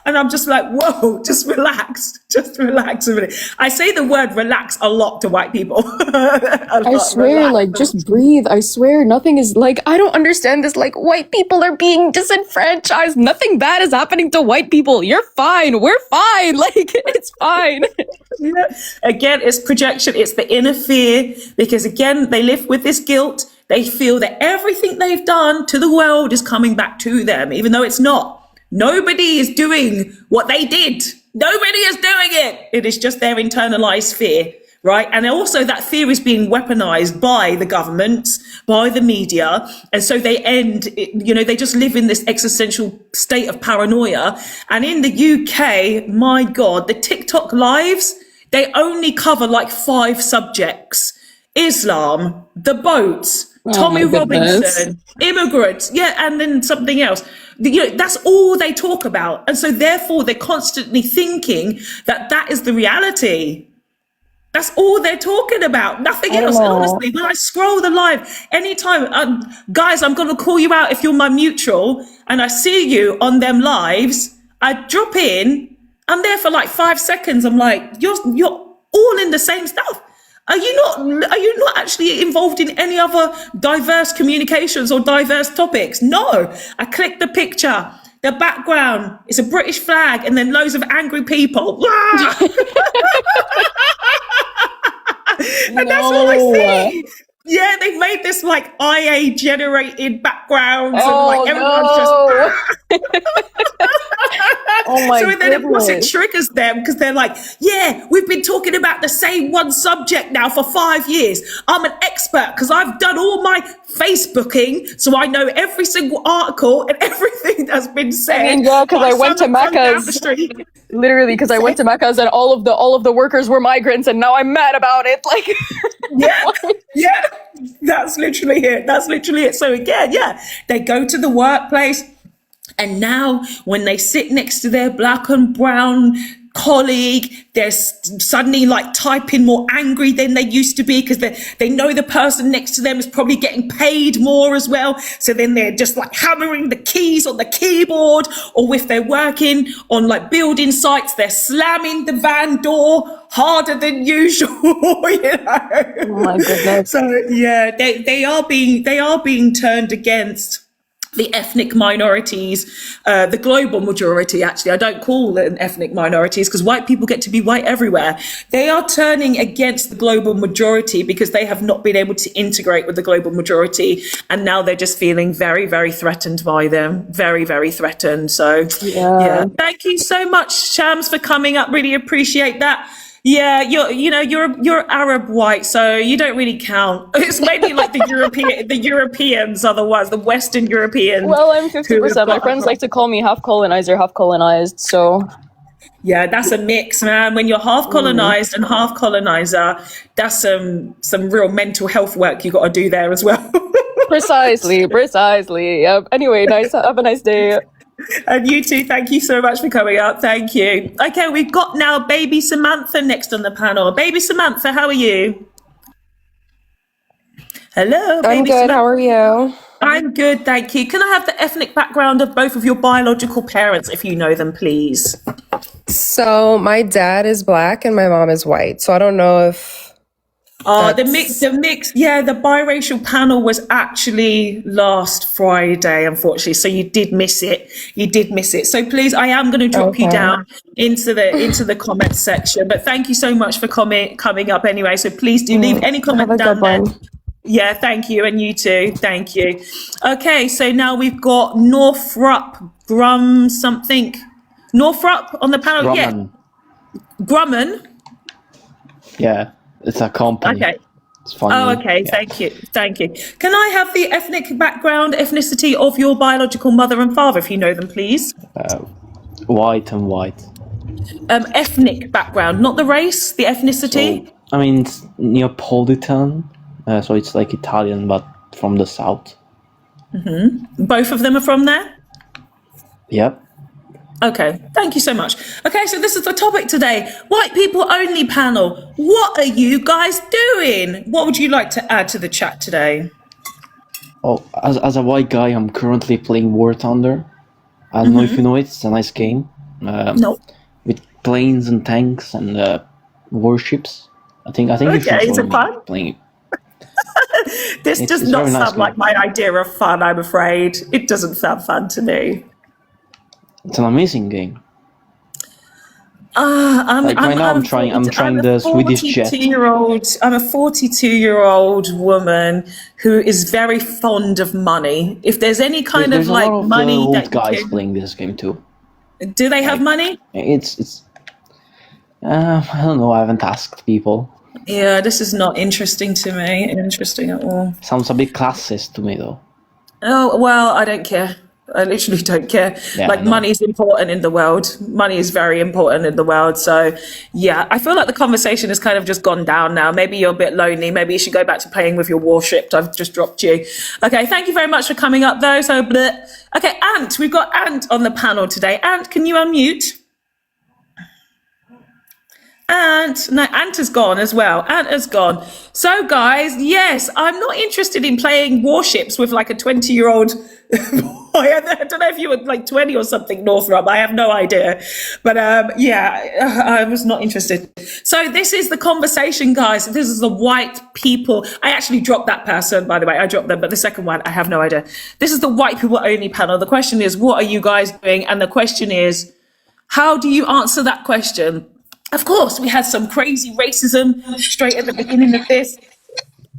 and I'm just like, whoa, just relax a minute. I say the word relax a lot to white people. I swear, relax. like, just breathe. I swear, nothing is like, I don't understand this. Like, white people are being disenfranchised. Nothing bad is happening to white people. You're fine. We're fine. Like, it's fine. Yeah. Again, it's projection. It's the inner fear, because again, they live with this guilt. They feel that everything they've done to the world is coming back to them, even though it's not. Nobody is doing what they did. Nobody is doing it. It is just their internalized fear, right? And also that fear is being weaponized by the governments, by the media. And so they they just live in this existential state of paranoia. And in the UK, my God, the TikTok lives, they only cover like 5 subjects: Islam, the boats, Tommy Robinson, immigrants, and then something else. That's all they talk about. And so therefore they're constantly thinking that is the reality. That's all they're talking about. Nothing else. And honestly, when I scroll the live, anytime, guys, I'm going to call you out if you're my mutual and I see you on them lives, I drop in, I'm there for like 5 seconds. I'm like, you're all in the same stuff. Are you not actually involved in any other diverse communications or diverse topics? No. I click the picture, the background, it's a British flag, and then loads of angry people. And that's all I see. Yeah, they've made this like IA generated backgrounds and like everyone's just Oh my so then of course it goodness. triggers them, because they're like, yeah, we've been talking about the same one subject now for 5 years. I'm an expert because I've done all my Facebooking, so I know every single article and everything that's been said. I mean, yeah, because by I went to someone from down the Mecca's. street. Literally, because I went to Mecca's and all of the workers were migrants, and now I'm mad about it. Like, Yeah, that's literally it. So again, they go to the workplace, and now when they sit next to their black and brown colleague. They're suddenly like typing more angry than they used to be because they know the person next to them is probably getting paid more as well. So then they're just like hammering the keys on the keyboard, or if they're working on like building sites, they're slamming the van door harder than usual. You know? Oh my goodness. So yeah, they are being turned against the ethnic minorities, the global majority, actually. I don't call them ethnic minorities because white people get to be white everywhere. They are turning against the global majority because they have not been able to integrate with the global majority. And now they're just feeling very, very threatened by them. Very, very threatened. So, yeah. Thank you so much, Shams, for coming up. Really appreciate that. Yeah, you're Arab white, so you don't really count. It's mainly like the Europeans are the ones, the Western Europeans. Well, I'm 50%. My friends like to call me half colonizer, half colonized, so. Yeah, that's a mix, man. When you're half colonized and half colonizer, that's some real mental health work you got to do there as well. Precisely. Yep. Anyway, have a nice day. And you too, thank you so much for coming up. Thank you. Okay, we've got now baby Samantha next on the panel. Baby Samantha, how are you? Hello, I'm good. Samantha. How are you? I'm good, thank you. Can I have the ethnic background of both of your biological parents, if you know them, please? So my dad is black and my mom is white. So I don't know if The mix. Yeah, the biracial panel was actually last Friday, unfortunately. So you did miss it. So please, I am going to drop you down into the comment section. But thank you so much for coming up anyway. So please do leave any comment down there. Yeah, thank you, and you too. Thank you. Okay, so now we've got Northrop Northrop on the panel. Grumman. Yeah, Grumman. Yeah, it's a company. Okay. It's funny. Oh, okay. Yeah. Thank you. Can I have the ethnicity of your biological mother and father, if you know them, please? White and white. Ethnic background, not the race, the ethnicity. So, I mean, it's Neapolitan, so it's like Italian, but from the south. Both of them are from there? Yep. Okay, thank you so much. Okay, so this is the topic today. White people only panel. What are you guys doing? What would you like to add to the chat today? Oh, as a white guy, I'm currently playing War Thunder. I don't know if you know it. It's a nice game. No. With planes and tanks and warships. I think you should is join it me fun? playing it. This does it's not very nice sound like my idea of fun, I'm afraid. It doesn't sound fun to me. It's an amazing game. I'm trying the Swedish jet. I'm a 42-year-old woman who is very fond of money. If there's any kind There's of like a lot of money old that guys playing this game too. Do they have money? It's I don't know. I haven't asked people. Yeah, this is not interesting to me. Interesting at all. Sounds a bit classist to me though. Oh, well, I don't care. I literally don't care. Yeah, like, money is important in the world. Money is very important in the world. So, yeah, I feel like the conversation has kind of just gone down now. Maybe you're a bit lonely. Maybe you should go back to playing with your warship. I've just dropped you. Okay, thank you very much for coming up, though. So, bleh. Okay, Ant. We've got Ant on the panel today. Ant, can you unmute? Ant has gone as well. Ant has gone. So, guys, yes, I'm not interested in playing warships with like a 20-year-old boy. I don't know if you were like 20 or something, Northrop. I have no idea. But yeah, I was not interested. So this is the conversation, guys. This is the white people. I actually dropped that person, by the way. I dropped them, but the second one, I have no idea. This is the white people only panel. The question is, what are you guys doing? And the question is, how do you answer that question? Of course, we had some crazy racism straight at the beginning of this.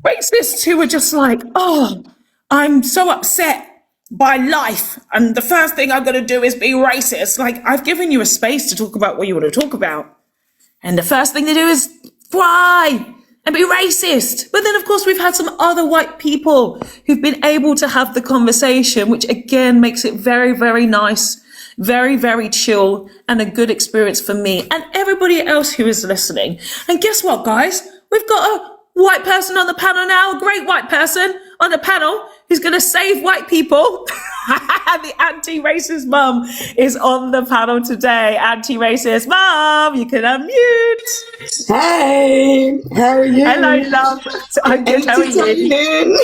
Racists who were just like, oh, I'm so upset by life, and the first thing I'm going to do is be racist. Like, I've given you a space to talk about what you want to talk about, and the first thing to do is cry and be racist. But then, of course, we've had some other white people who've been able to have the conversation, which again makes it very, very nice, very, very chill, and a good experience for me and everybody else who is listening. And guess what, guys? We've got a white person on the panel now, a great white person on the panel who's going to save white people. The anti-racist mum is on the panel today. Anti-racist mum, you can unmute. Hey, how are you? Hello, love. I'm good. How are you? Entertaining.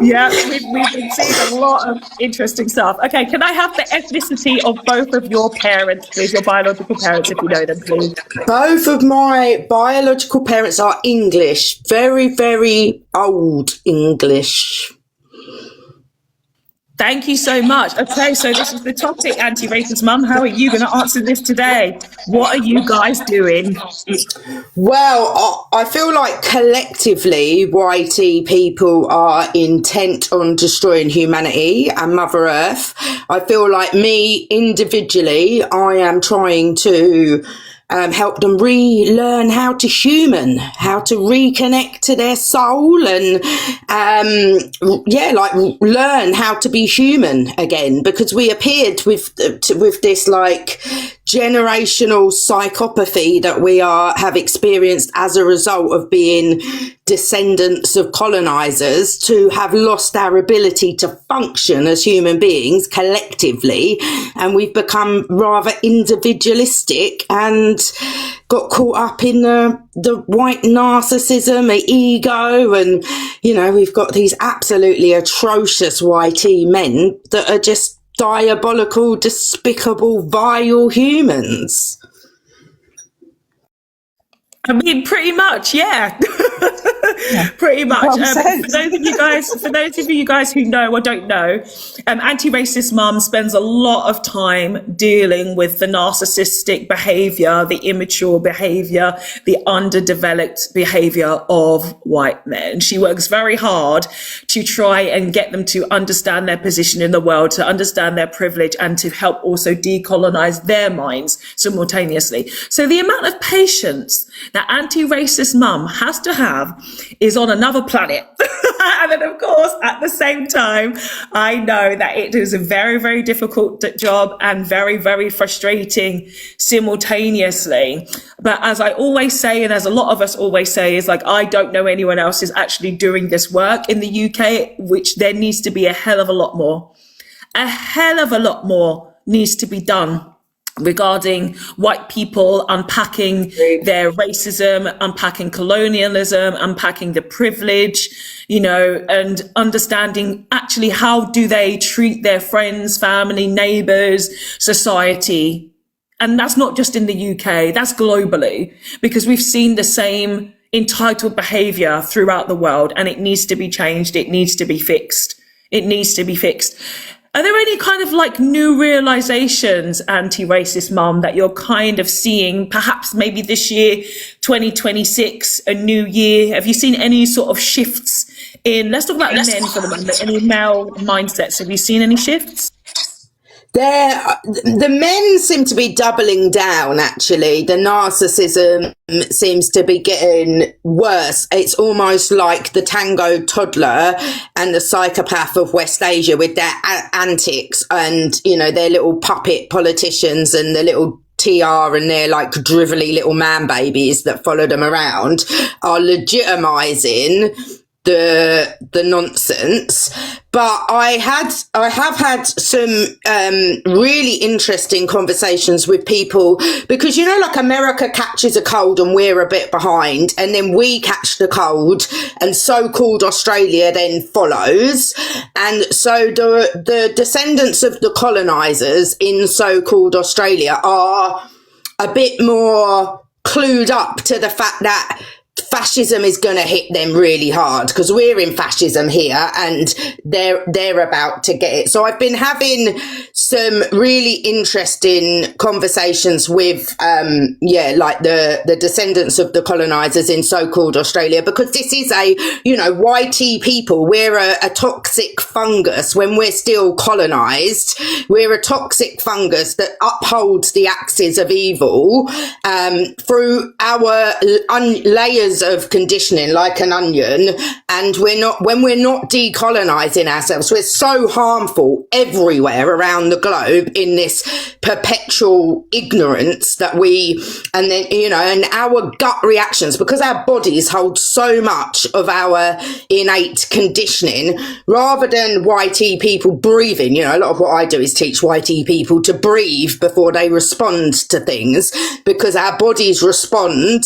Yeah, we've been seeing a lot of interesting stuff. Okay, can I have the ethnicity of both of your parents, please? Your biological parents, if you know them, please. Both of my biological parents are English, very, very old English. Thank you so much. Okay, so this is the topic, anti-racist mum. How are you going to answer this today? What are you guys doing? Well, I feel like collectively YT people are intent on destroying humanity and Mother Earth. I feel like me individually, I am trying to help them relearn how to human, how to reconnect to their soul and learn how to be human again, because we appeared with this like generational psychopathy that we have experienced as a result of being descendants of colonizers, to have lost our ability to function as human beings collectively, and we've become rather individualistic and got caught up in the white narcissism, the ego, and we've got these absolutely atrocious YT men that are just diabolical, despicable, vile humans. I mean, pretty much, yeah. Pretty much. For those of you guys who know or don't know, anti-racist mum spends a lot of time dealing with the narcissistic behavior, the immature behavior, the underdeveloped behavior of white men. She works very hard to try and get them to understand their position in the world, to understand their privilege, and to help also decolonize their minds simultaneously. So the amount of patience that anti-racist mum has to have is on another planet. And then, of course, at the same time, I know that it is a very, very difficult job and very, very frustrating simultaneously. But as I always say, and as a lot of us always say, is like, I don't know anyone else is actually doing this work in the UK, which there needs to be a hell of a lot more. A hell of a lot more needs to be done regarding white people unpacking their racism, unpacking colonialism, unpacking the privilege, and understanding actually how do they treat their friends, family, neighbors, society. And that's not just in the UK, that's globally, because we've seen the same entitled behavior throughout the world, and it needs to be changed. It needs to be fixed. It needs to be fixed. Are there any kind of like new realizations, anti-racist mum, that you're kind of seeing, perhaps maybe this year, 2026, a new year? Have you seen any sort of shifts in, let's talk about men for the moment, any male mindsets? Have you seen any shifts? The men seem to be doubling down, actually. The narcissism seems to be getting worse. It's almost like the tango toddler and the psychopath of West Asia with their antics and, their little puppet politicians and the little TR and their like drivelly little man babies that follow them around are legitimizing the nonsense. But I have had some really interesting conversations with people, because like America catches a cold and we're a bit behind, and then we catch the cold and so-called Australia then follows. And so the descendants of the colonizers in so-called Australia are a bit more clued up to the fact that fascism is going to hit them really hard, because we're in fascism here and they're about to get it. So I've been having some really interesting conversations with like the descendants of the colonizers in so-called Australia, because this is a YT people, we're a toxic fungus. When we're still colonized, we're a toxic fungus that upholds the axis of evil through our layers layers of conditioning like an onion, and when we're not decolonizing ourselves, we're so harmful everywhere around the globe in this perpetual ignorance that and then, and our gut reactions, because our bodies hold so much of our innate conditioning, rather than YT people breathing, a lot of what I do is teach YT people to breathe before they respond to things, because our bodies respond.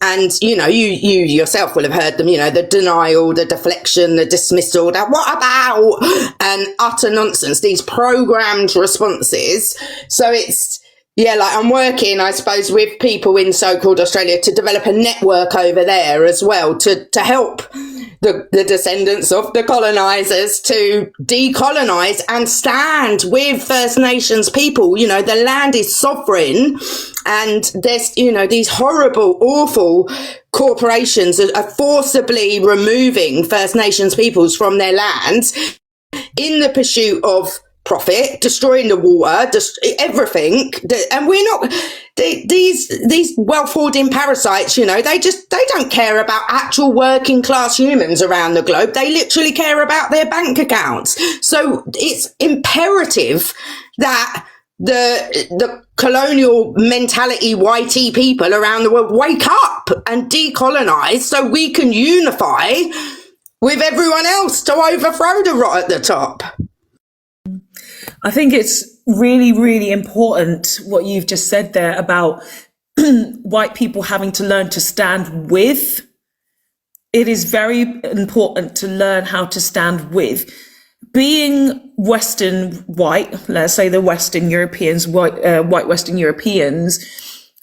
And you yourself will have heard them, the denial, the deflection, the dismissal, that what about, and utter nonsense, these programmed responses. So it's, I'm working, I suppose, with people in so-called Australia to develop a network over there as well to help the descendants of the colonisers to decolonise and stand with First Nations people. The land is sovereign, and there's, these horrible, awful corporations are forcibly removing First Nations peoples from their lands in the pursuit of profit, destroying the water, everything. And we're not, these wealth hoarding parasites, they don't care about actual working class humans around the globe. They literally care about their bank accounts. So it's imperative that the colonial mentality YT people around the world wake up and decolonize so we can unify with everyone else to overthrow the rot at the top. I think it's really, really important what you've just said there about white people having to learn to stand with. It is very important to learn how to stand with. Being Western white, let's say the Western Europeans, white Western Europeans,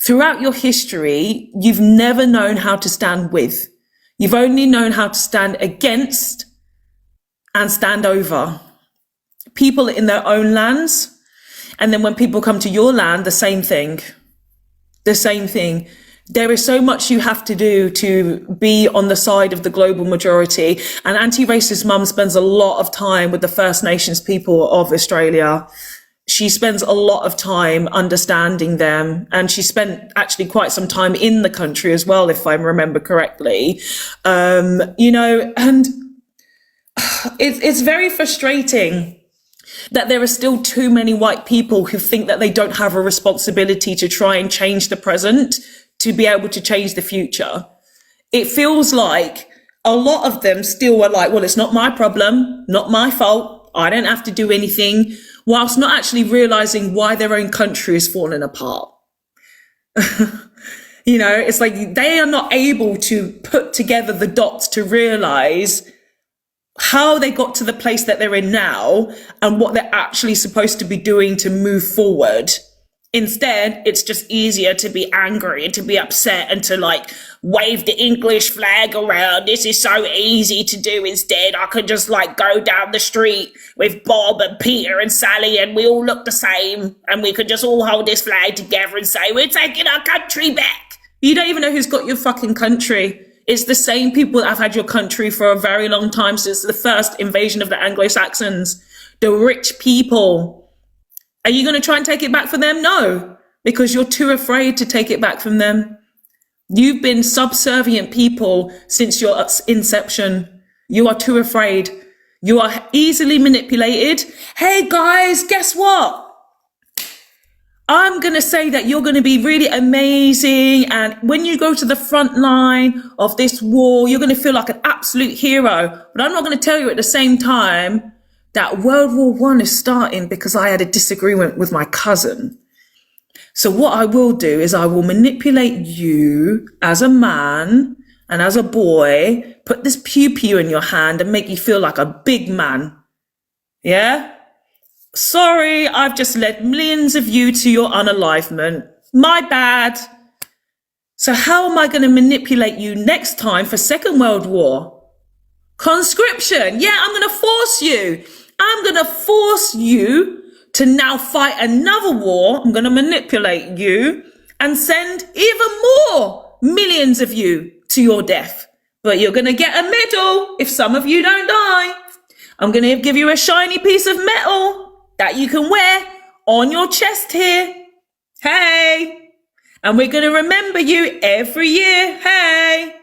throughout your history, you've never known how to stand with. You've only known how to stand against and stand over people in their own lands. And then when people come to your land, the same thing. There is so much you have to do to be on the side of the global majority. And Anti-Racist Mum spends a lot of time with the First Nations people of Australia. She spends a lot of time understanding them. And she spent actually quite some time in the country as well, if I remember correctly. And it's very frustrating that there are still too many white people who think that they don't have a responsibility to try and change the present, to be able to change the future. It feels like a lot of them still are like, well, it's not my problem, not my fault, I don't have to do anything, whilst not actually realizing why their own country is falling apart. It's like they are not able to put together the dots to realize how they got to the place that they're in now and what they're actually supposed to be doing to move forward. Instead, it's just easier to be angry and to be upset and to wave the English flag around. This is so easy to do instead. I could just go down the street with Bob and Peter and Sally and we all look the same and we could just all hold this flag together and say, we're taking our country back. You don't even know who's got your fucking country. It's the same people that have had your country for a very long time, since the first invasion of the Anglo-Saxons. The rich people. Are you going to try and take it back from them? No, because you're too afraid to take it back from them. You've been subservient people since your inception. You are too afraid. You are easily manipulated. Hey guys, guess what? I'm going to say that you're going to be really amazing. And when you go to the front line of this war, you're going to feel like an absolute hero. But I'm not going to tell you at the same time that World War I is starting because I had a disagreement with my cousin. So what I will do is I will manipulate you as a man and as a boy, put this pew-pew in your hand and make you feel like a big man. Yeah? Sorry, I've just led millions of you to your unalivement. My bad. So how am I going to manipulate you next time for Second World War? Conscription. Yeah, I'm going to force you. I'm going to force you to now fight another war. I'm going to manipulate you and send even more millions of you to your death. But you're going to get a medal if some of you don't die. I'm going to give you a shiny piece of metal that you can wear on your chest here. Hey. And we're going to remember you every year. Hey.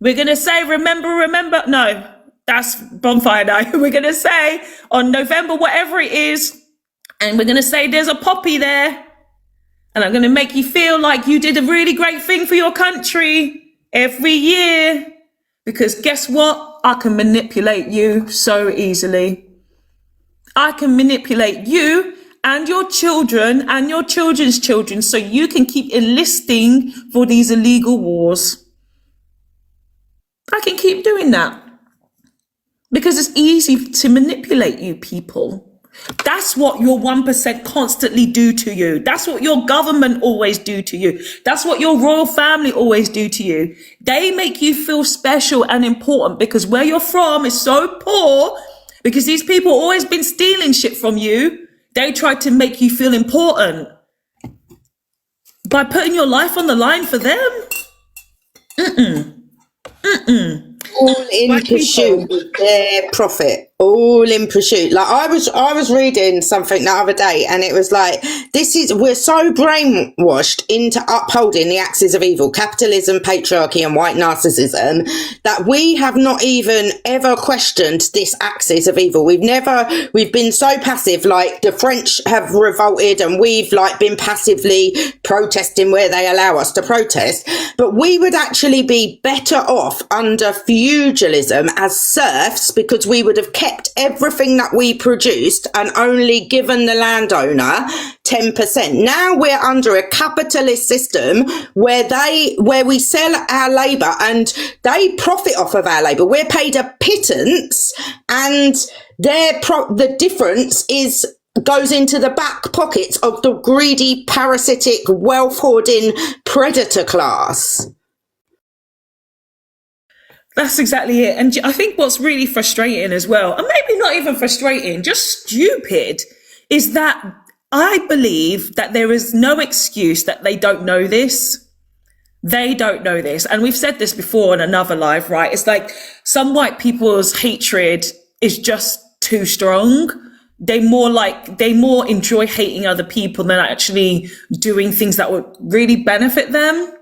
We're going to say, remember. No, that's bonfire night. We're going to say on November, whatever it is, and we're going to say there's a poppy there. And I'm going to make you feel like you did a really great thing for your country every year. Because guess what? I can manipulate you so easily. I can manipulate you and your children and your children's children so you can keep enlisting for these illegal wars. I can keep doing that. Because it's easy to manipulate you people. That's what your 1% constantly do to you. That's what your government always do to you. That's what your royal family always do to you. They make you feel special and important because where you're from is so poor because these people always been stealing shit from you. They try to make you feel important by putting your life on the line for them. All in pursuit of their profit. All in pursuit. Like I was reading something the other day, and it was like, we're so brainwashed into upholding the axis of evil, capitalism, patriarchy, and white narcissism, that we have not even ever questioned this axis of evil. We've been so passive. Like the French have revolted, and we've like been passively protesting where they allow us to protest. But we would actually be better off under feudalism as serfs because we would have kept everything that we produced and only given the landowner 10%. Now we're under a capitalist system where we sell our labor and they profit off of our labor. We're paid a pittance, and the difference goes into the back pockets of the greedy, parasitic, wealth hoarding predator class. That's exactly it. And I think what's really frustrating as well, and maybe not even frustrating, just stupid, is that I believe that there is no excuse that they don't know this. They don't know this. And we've said this before in another live, right? It's like some white people's hatred is just too strong. They more enjoy hating other people than actually doing things that would really benefit them.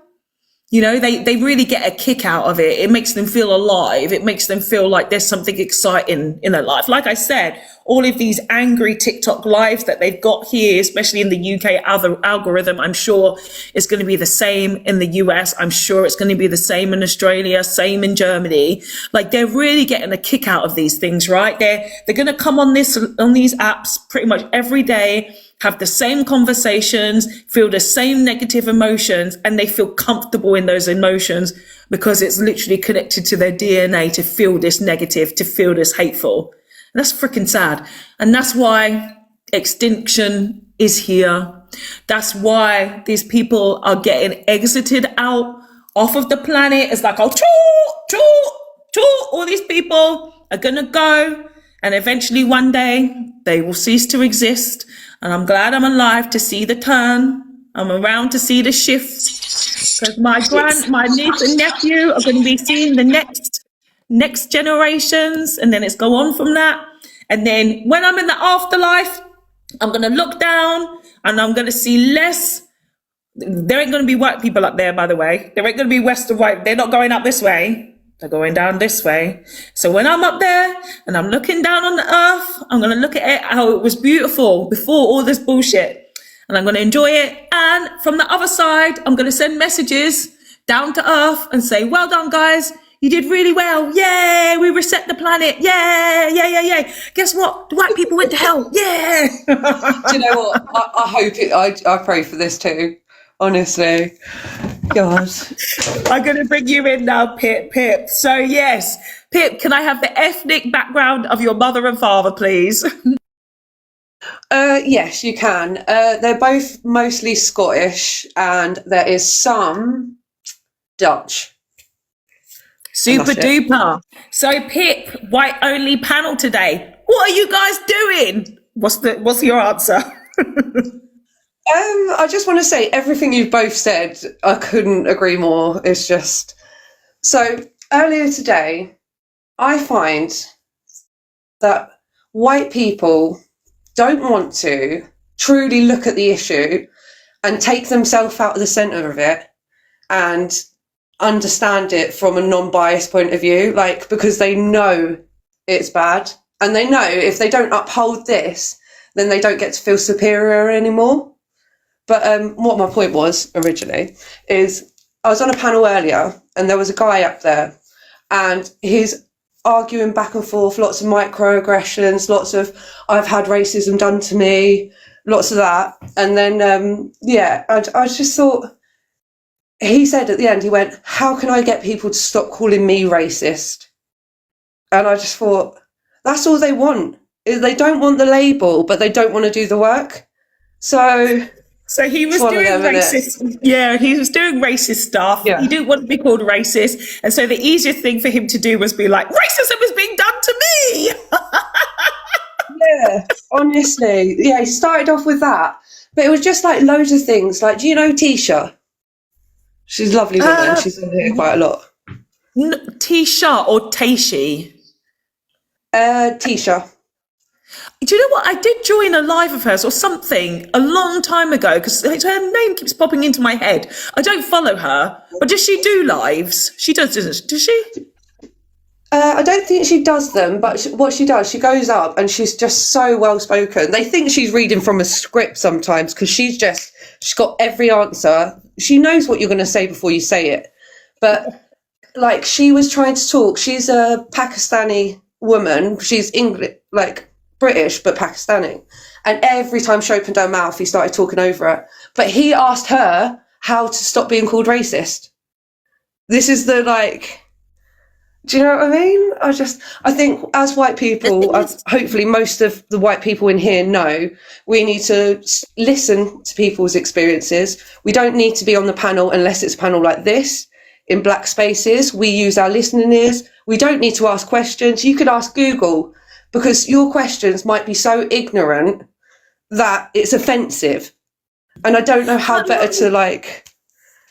You know, they really get a kick out of it. It makes them feel alive. It makes them feel like there's something exciting in their life. Like I said, all of these angry TikTok lives that they've got here, especially in the UK algorithm, I'm sure it's going to be the same in the US. I'm sure it's going to be the same in Australia, same in Germany. Like they're really getting a kick out of these things, right? They're going to come on these apps pretty much every day, have the same conversations, feel the same negative emotions, and they feel comfortable in those emotions because it's literally connected to their DNA to feel this negative, to feel this hateful. And that's freaking sad. And that's why extinction is here. That's why these people are getting exited out off of the planet. It's like, all these people are going to go, and eventually one day they will cease to exist. And I'm glad I'm alive to see the turn. I'm around to see the shift. Because my niece and nephew are going to be seeing the next generations. And then it's go on from that. And then when I'm in the afterlife, I'm going to look down and I'm going to see less. There ain't going to be white people up there, by the way. There ain't going to be Western white. They're not going up this way. They're going down this way. So when I'm up there and I'm looking down on the earth, I'm going to look at it how it was beautiful before all this bullshit. And I'm going to enjoy it. And from the other side, I'm going to send messages down to earth and say, well done, guys. You did really well. Yay. We reset the planet. Yay. Guess what? The white people went to hell. Yeah. Do you know what? I hope it. I pray for this too. Honestly. God. I'm going to bring you in now, Pip. So yes, Pip, can I have the ethnic background of your mother and father, please? Yes, you can. They're both mostly Scottish, and there is some Dutch. Super duper. So Pip, white only panel today. What are you guys doing? What's your answer? I just want to say everything you've both said, I couldn't agree more. It's just so earlier today, I find that white people don't want to truly look at the issue and take themselves out of the center of it and understand it from a non-biased point of view, like, because they know it's bad, and they know if they don't uphold this, then they don't get to feel superior anymore. But what my point was originally is I was on a panel earlier and there was a guy up there and he's arguing back and forth, lots of microaggressions, lots of I've had racism done to me, lots of that. And then, I just thought, he said at the end, he went, how can I get people to stop calling me racist? And I just thought, that's all they want. They don't want the label, but they don't want to do the work. So he was doing racist. Yeah, he was doing racist stuff. Yeah. He didn't want to be called racist. And so the easiest thing for him to do was be like, racism is being done to me. Yeah, honestly. Yeah, he started off with that. But it was just like loads of things. Like, do you know Tisha? She's a lovely woman. She's on here quite a lot. Tisha or Taishi? Tisha. Do you know what? I did join a live of hers or something a long time ago because her name keeps popping into my head. I don't follow her, but does she do lives? She does, does she? I don't think she does them, but what she does, she goes up and she's just so well spoken. They think she's reading from a script sometimes because she's got every answer. She knows what you're going to say before you say it. But like, she was trying to talk. She's a Pakistani woman. She's English, like British, but Pakistani. And every time she opened her mouth, he started talking over it. But he asked her how to stop being called racist. This is the do you know what I mean? I think as white people, hopefully most of the white people in here know, we need to listen to people's experiences. We don't need to be on the panel unless it's a panel like this. In black spaces, we use our listening ears. We don't need to ask questions. You could ask Google because your questions might be so ignorant that it's offensive. And I don't know how better to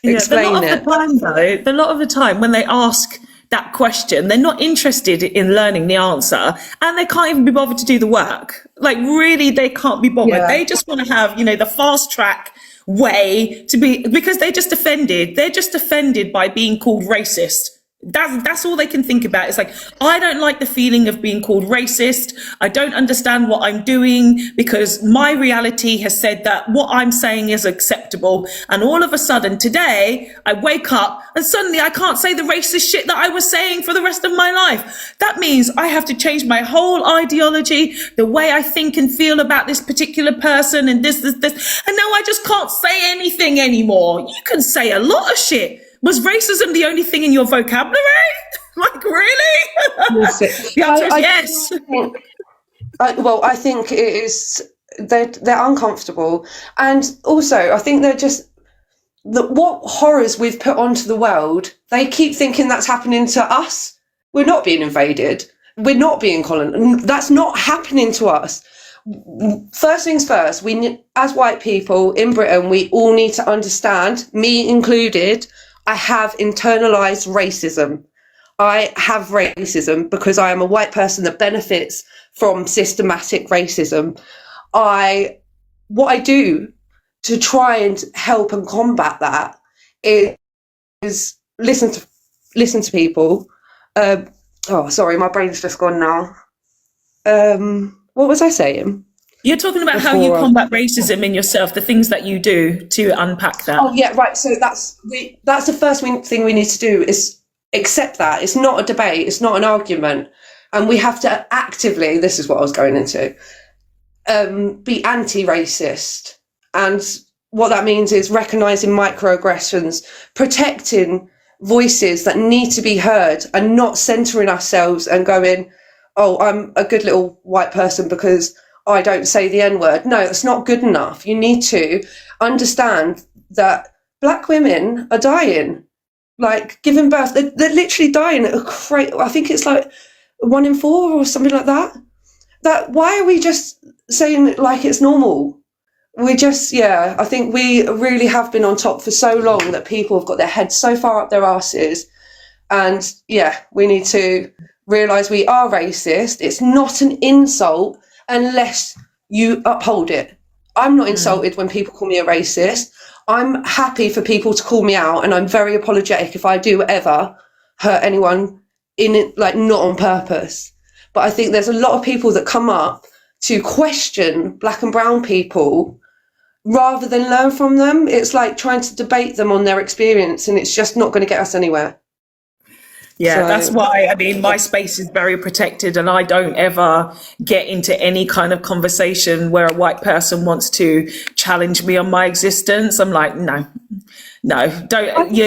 explain it. A lot of the time when they ask that question, they're not interested in learning the answer and they can't even be bothered to do the work. Like, really, they can't be bothered. Yeah. They just want to have, the fast track way to be, because they're just offended. They're just offended by being called racist. That's all they can think about. It's like, I don't like the feeling of being called racist. I don't understand what I'm doing because my reality has said that what I'm saying is acceptable. And all of a sudden today I wake up and suddenly I can't say the racist shit that I was saying for the rest of my life. That means I have to change my whole ideology, the way I think and feel about this particular person and this. And now I just can't say anything anymore. You can say a lot of shit. Was racism the only thing in your vocabulary? Like, really? The answer is yes. I think it is. They're uncomfortable, and also I think they're just what horrors we've put onto the world. They keep thinking that's happening to us. We're not being invaded. We're not being colonized. That's not happening to us. First things first. As white people in Britain, we all need to understand, me included. I have internalized racism. I have racism because I am a white person that benefits from systematic racism. What I do to try and help and combat that is listen to people. Sorry, my brain's just gone now. What was I saying? You're talking about how you combat racism in yourself, the things that you do to unpack that. Oh yeah, right. So that's the first thing we need to do is accept that. It's not a debate. It's not an argument. And we have to actively, this is what I was going into, be anti-racist. And what that means is recognising microaggressions, protecting voices that need to be heard and not centering ourselves and going, oh, I'm a good little white person because I don't say the N-word. No, that's not good enough. You need to understand that black women are dying, like giving birth. They're literally dying at I think it's like 1 in 4 or something like that. Why are we just saying it like it's normal? I think we really have been on top for so long that people have got their heads so far up their asses. And we need to realise we are racist. It's not an insult unless you uphold it. I'm not insulted when people call me a racist. I'm happy for people to call me out, and I'm very apologetic if I do ever hurt anyone in it, like not on purpose. But I think there's a lot of people that come up to question black and brown people rather than learn from them. It's like trying to debate them on their experience, and it's just not going to get us anywhere. Yeah, So- that's why, I mean, my space is very protected, and I don't ever get into any kind of conversation where a white person wants to challenge me on my existence. I'm like, no, don't.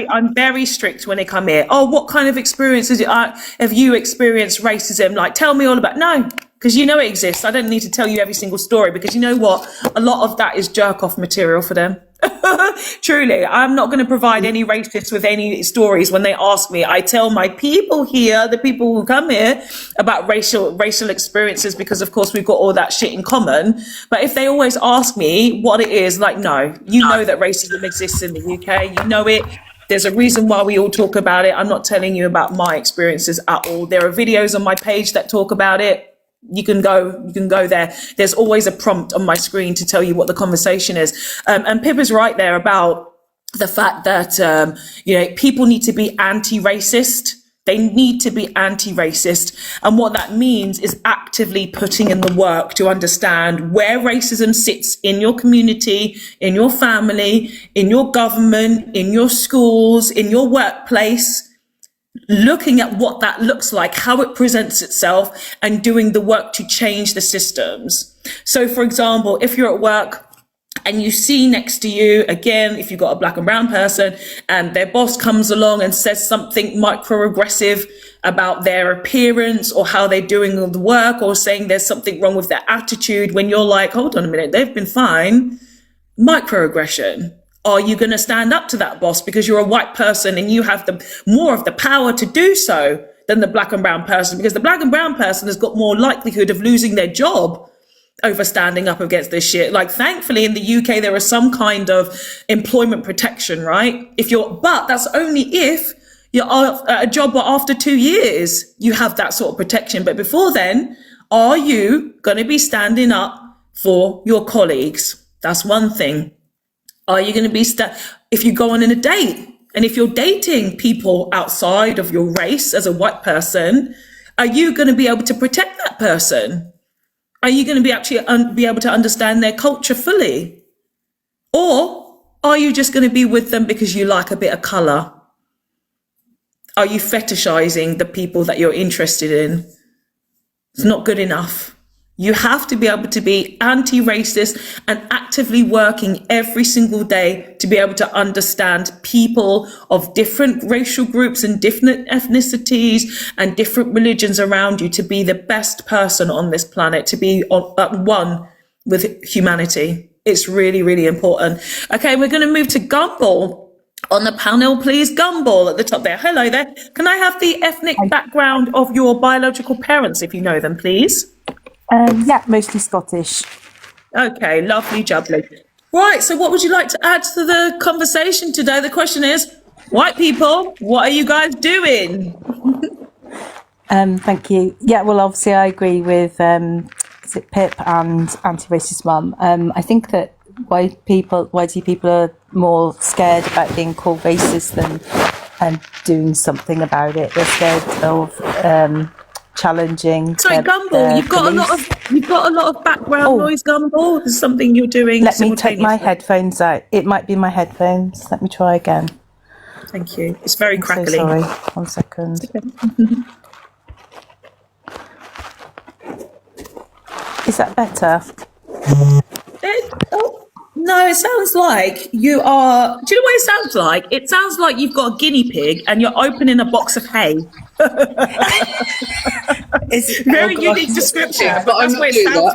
I'm very strict when they come here. Oh, what kind of experiences have you experienced racism? Like, tell me all about. No, because you know it exists. I don't need to tell you every single story, because you know what? A lot of that is jerk off material for them. Truly, I'm not going to provide any racists with any stories when they ask me. I tell my people here, the people who come here, about racial experiences, because of course we've got all that shit in common. But if they always ask me what it is, like, no, you know that racism exists in the UK. You know it. There's a reason why we all talk about it. I'm not telling you about my experiences at all. There are videos on my page that talk about it. You can go there. There's always a prompt on my screen to tell you what the conversation is. And Pippa's right there about the fact that, people need to be anti-racist. They need to be anti-racist. And what that means is actively putting in the work to understand where racism sits in your community, in your family, in your government, in your schools, in your workplace. Looking at what that looks like, how it presents itself, and doing the work to change the systems. So, for example, if you're at work and you see next to you, again, if you've got a black and brown person and their boss comes along and says something microaggressive about their appearance or how they're doing all the work, or saying there's something wrong with their attitude, when you're like, hold on a minute, they've been fine. Microaggression. Are you going to stand up to that boss because you're a white person and you have more of the power to do so than the black and brown person? Because the black and brown person has got more likelihood of losing their job over standing up against this shit. Like, thankfully in the UK, there is some kind of employment protection, right? But that's only if you're at a job after 2 years, you have that sort of protection. But before then, are you going to be standing up for your colleagues? That's one thing. Are you going to be if you go on in a date, and if you're dating people outside of your race as a white person, are you going to be able to protect that person? Are you going to be able to understand their culture fully? Or are you just going to be with them because you like a bit of color? Are you fetishizing the people that you're interested in? It's not good enough. You have to be able to be anti-racist and actively working every single day to be able to understand people of different racial groups and different ethnicities and different religions around you, to be the best person on this planet, to be at one with humanity. It's really, really important. Okay, we're going to move to Gumball on the panel, please. Gumball at the top there. Hello there. Can I have the ethnic background of your biological parents, if you know them, please? Yeah, mostly Scottish. Okay, lovely, jubbly. Right, so what would you like to add to the conversation today? The question is, white people, what are you guys doing? Thank you. Yeah, well, obviously I agree with is it Pip and anti-racist mum. I think that white people are more scared about being called racist than doing something about it. They're scared of challenging. Sorry, Gumball, you've got a lot of background noise, Gumball. There's something you're doing. Let me take my headphones out. It might be my headphones. Let me try again. Thank you. It's very crackly. So sorry. 1 second. Is that better? No, it sounds like you are. Do you know what it sounds like? It sounds like you've got a guinea pig and you're opening a box of hay. It's very unique description, but that's what it sounds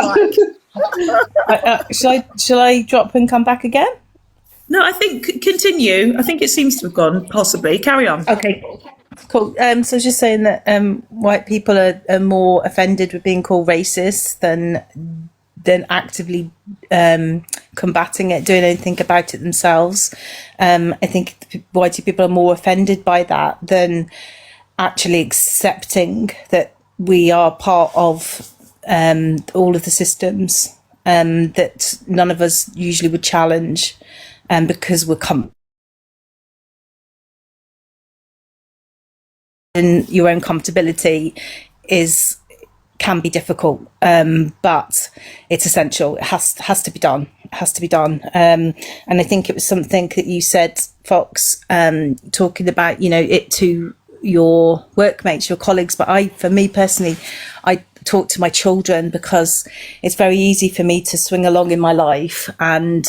like. Shall I drop and come back again? No, I think continue. I think it seems to have gone. Possibly carry on. Okay, cool. So I was just saying that white people are more offended with being called racist than actively combating it, doing anything about it themselves. I think white people are more offended by that than actually accepting that we are part of all of the systems that none of us usually would challenge, because we're in your own comfortability can be difficult, but it's essential. It has to be done. It has to be done. And I think it was something that you said, Fox, talking about, it to your workmates, your colleagues. But for me personally, I talk to my children because it's very easy for me to swing along in my life and,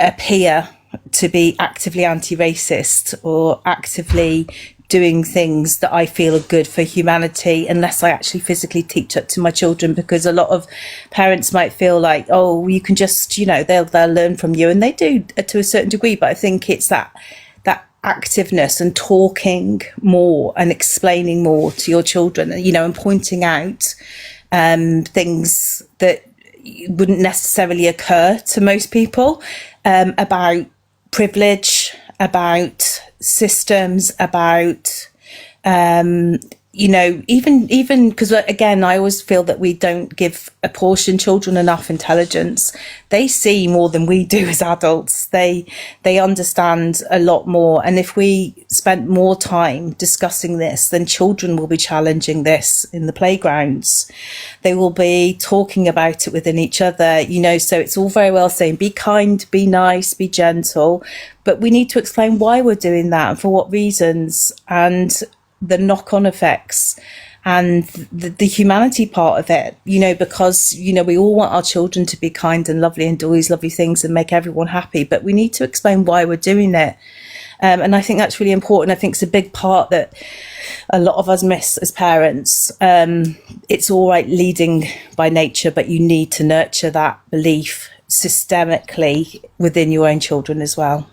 appear to be actively anti-racist or actively doing things that I feel are good for humanity, unless I actually physically teach it to my children, because a lot of parents might feel like, oh, you can just, they'll learn from you, and they do to a certain degree. But I think it's that activeness and talking more and explaining more to your children, and pointing out things that wouldn't necessarily occur to most people, about privilege, about systems, about even because, again, I always feel that we don't apportion children enough intelligence. They see more than we do as adults. They understand a lot more, and if we spent more time discussing this, then children will be challenging this in the playgrounds. They will be talking about it within each other, so it's all very well saying be kind, be nice, be gentle, but we need to explain why we're doing that and for what reasons, and the knock-on effects and the humanity part of it, because, we all want our children to be kind and lovely and do all these lovely things and make everyone happy, but we need to explain why we're doing it. And I think that's really important. I think it's a big part that a lot of us miss as parents. It's all right leading by nature, but you need to nurture that belief systemically within your own children as well.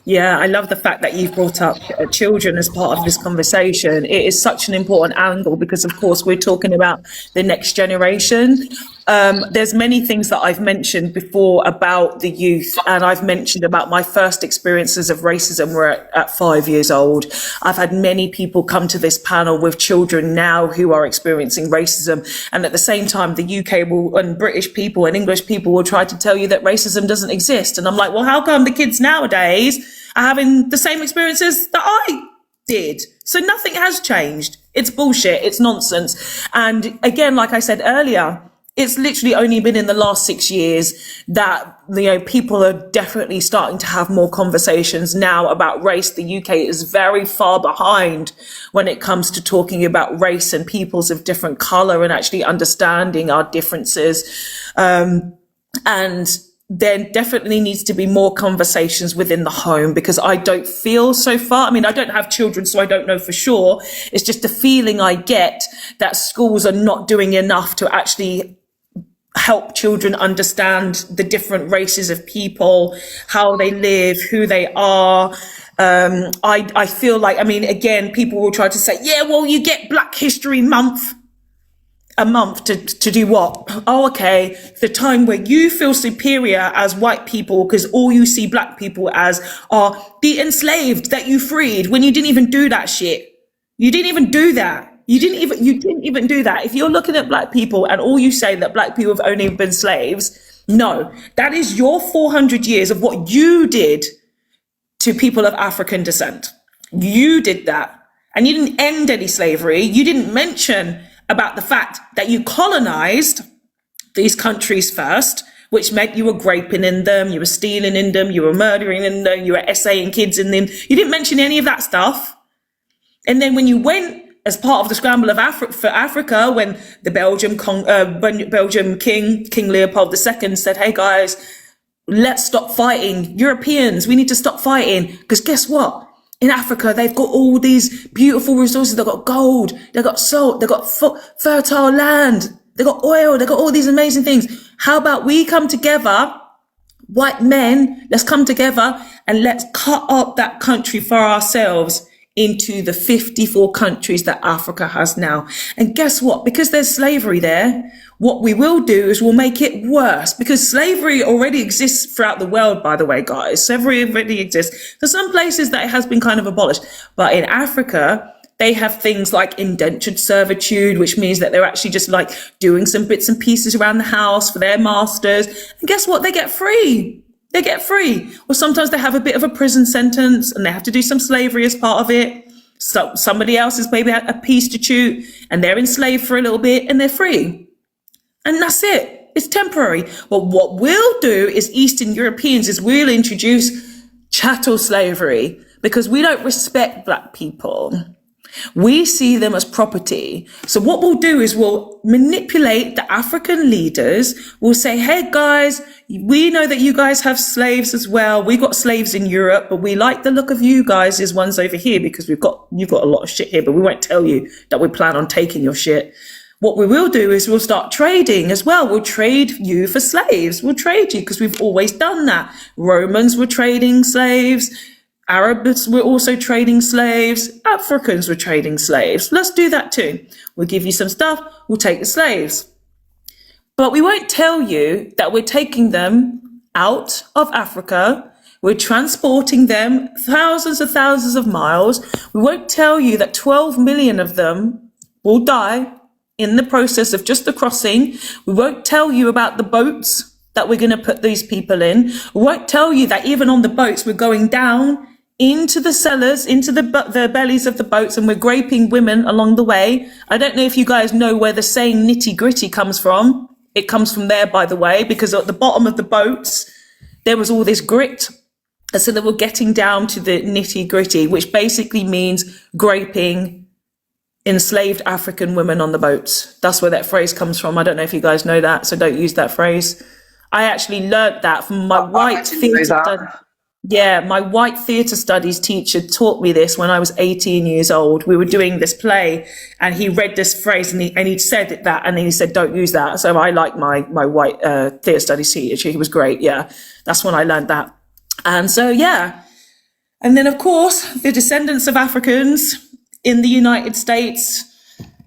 Yeah, I love the fact that you've brought up children as part of this conversation. It is such an important angle because, of course, we're talking about the next generation. There's many things that I've mentioned before about the youth, and I've mentioned about my first experiences of racism were at 5 years old. I've had many people come to this panel with children now who are experiencing racism, and at the same time, the UK and British people and English people will try to tell you that racism doesn't exist. And I'm like, well, how come the kids nowadays are having the same experiences that I did? So nothing has changed. It's bullshit. It's nonsense. And again, like I said earlier, it's literally only been in the last 6 years that, people are definitely starting to have more conversations now about race. The UK is very far behind when it comes to talking about race and peoples of different color and actually understanding our differences. And there definitely needs to be more conversations within the home, because I don't feel so far. I mean, I don't have children, so I don't know for sure. It's just a feeling I get that schools are not doing enough to actually help children understand the different races of people, how they live, who they are. I feel like, again, people will try to say, yeah, well, you get Black History Month. A month to do what? Oh, okay. The time where you feel superior as white people because all you see Black people as are the enslaved that you freed, when you didn't even do that shit. You didn't even do that. You didn't even do that. If you're looking at Black people and all you say that Black people have only been slaves, no, that is your 400 years of what you did to people of African descent. You did that. And you didn't end any slavery. You didn't mention about the fact that you colonized these countries first, which meant you were graping in them, you were stealing in them, you were murdering in them, you were essaying kids in them. You didn't mention any of that stuff. And then when you went as part of the scramble of for Africa, when the Belgium King Leopold II said, hey guys, let's stop fighting. Europeans, we need to stop fighting. Because guess what? In Africa, they've got all these beautiful resources. They've got gold, they've got salt, they've got fertile land, they've got oil, they've got all these amazing things. How about we come together, white men, let's come together and let's cut up that country for ourselves into the 54 countries that Africa has now. And guess what? Because there's slavery there, what we will do is we'll make it worse, because slavery already exists throughout the world, by the way, guys. Slavery already exists. There's some places that it has been kind of abolished, but in Africa, They have things like indentured servitude, which means that they're actually just like doing some bits and pieces around the house for their masters. And guess what? They get free. They get free. Or sometimes they have a bit of a prison sentence and they have to do some slavery as part of it. So somebody else is maybe a prostitute and they're enslaved for a little bit and they're free. And that's it. It's temporary. But what we'll do is Eastern Europeans is we'll introduce chattel slavery because we don't respect black people. We see them as property. So what we'll do is we'll manipulate the African leaders. We'll say, hey guys, we know that you guys have slaves as well. We got slaves in Europe, but we like the look of you guys as ones over here because you've got a lot of shit here, but we won't tell you that we plan on taking your shit. What we will do is we'll start trading as well. We'll trade you for slaves. We'll trade you because we've always done that. Romans were trading slaves. Arabs were also trading slaves. Africans were trading slaves. Let's do that too. We'll give you some stuff. We'll take the slaves. But we won't tell you that we're taking them out of Africa. We're transporting them thousands of miles. We won't tell you that 12 million of them will die in the process of just the crossing. We won't tell you about the boats that we're going to put these people in. We won't tell you that even on the boats, we're going down into the cellars, into the bellies of the boats, and we're raping women along the way. I don't know if you guys know where the saying nitty gritty comes from. It comes from there, by the way, because at the bottom of the boats, there was all this grit. And so they were getting down to the nitty gritty, which basically means graping enslaved African women on the boats. That's where that phrase comes from. I don't know if you guys know that, so don't use that phrase. I actually learnt that from my white theatre. Yeah, my white theatre studies teacher taught me this when I was 18 years old. We were doing this play and he read this phrase and he said that and then he said, don't use that. So I like my white theatre studies teacher. He was great. Yeah, that's when I learned that. And so, yeah. And then, of course, the descendants of Africans in the United States,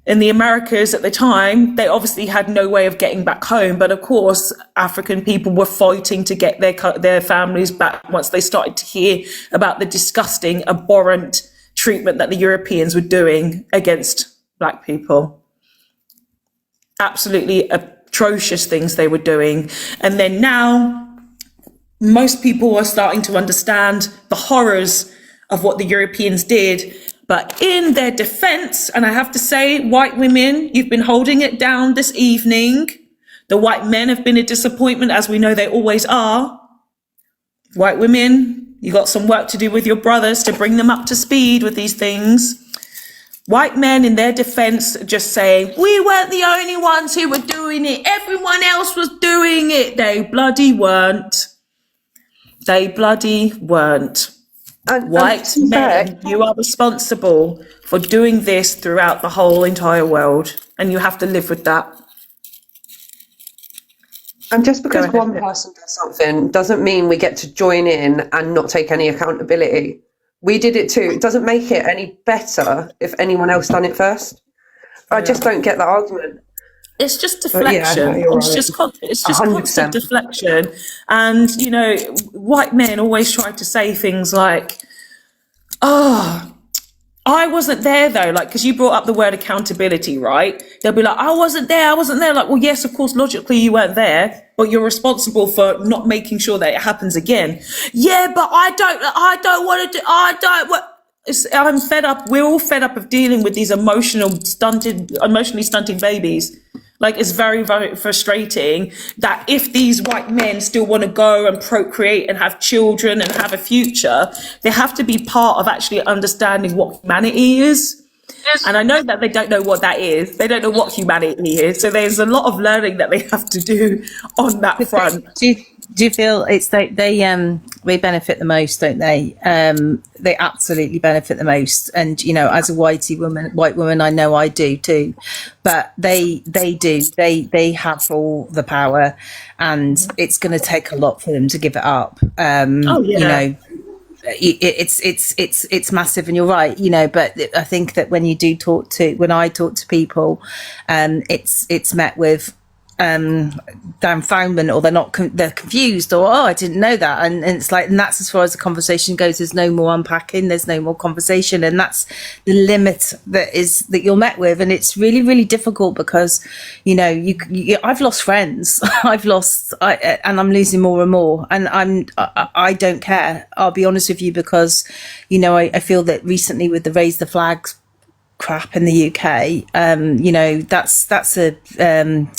in the Americas at the time, they obviously had no way of getting back home. But of course, African people were fighting to get their families back once they started to hear about the disgusting, abhorrent treatment that the Europeans were doing against black people. Absolutely atrocious things they were doing. And then now, most people are starting to understand the horrors of what the Europeans did. But in their defense, and I have to say, white women, you've been holding it down this evening. The white men have been a disappointment, as we know they always are. White women, you got some work to do with your brothers to bring them up to speed with these things. White men in their defense just say, we weren't the only ones who were doing it. Everyone else was doing it. They bloody weren't. They bloody weren't. White men, you are responsible for doing this throughout the whole entire world, and you have to live with that. And just because one person does something doesn't mean we get to join in and not take any accountability. We did it too. It doesn't make it any better if anyone else done it first. I just don't get that argument. It's just deflection. It's just constant deflection. And, you know, white men always try to say things like, oh, I wasn't there though. Like, because you brought up the word accountability, right? They'll be like, I wasn't there. Like, well, yes, of course, logically you weren't there, but you're responsible for not making sure that it happens again. Yeah, but I don't want to do, I'm fed up. We're all fed up of dealing with these emotionally stunted babies. Like, it's very, very frustrating that if these white men still want to go and procreate and have children and have a future, they have to be part of actually understanding what humanity is. And I know that they don't know what that is. They don't know what humanity is. So there's a lot of learning that they have to do on that front. Do you feel it's like they benefit the most, don't they? They absolutely benefit the most. And, you know, as a white woman, I know I do too. But they do. They have all the power, and it's going to take a lot for them to give it up. You know, it's massive, and you're right, you know, but I think that when I talk to people, it's met with downfoundment, or they're confused, or oh, I didn't know that, and it's like, and that's as far as the conversation goes. There's no more unpacking, there's no more conversation, and that's the limit that you're met with. And it's really, really difficult because, you know, I've lost friends, and I'm losing more and more, and I don't care, I'll be honest with you, because, you know, I feel that recently with the Raise the Flags crap in the UK, you know, that's a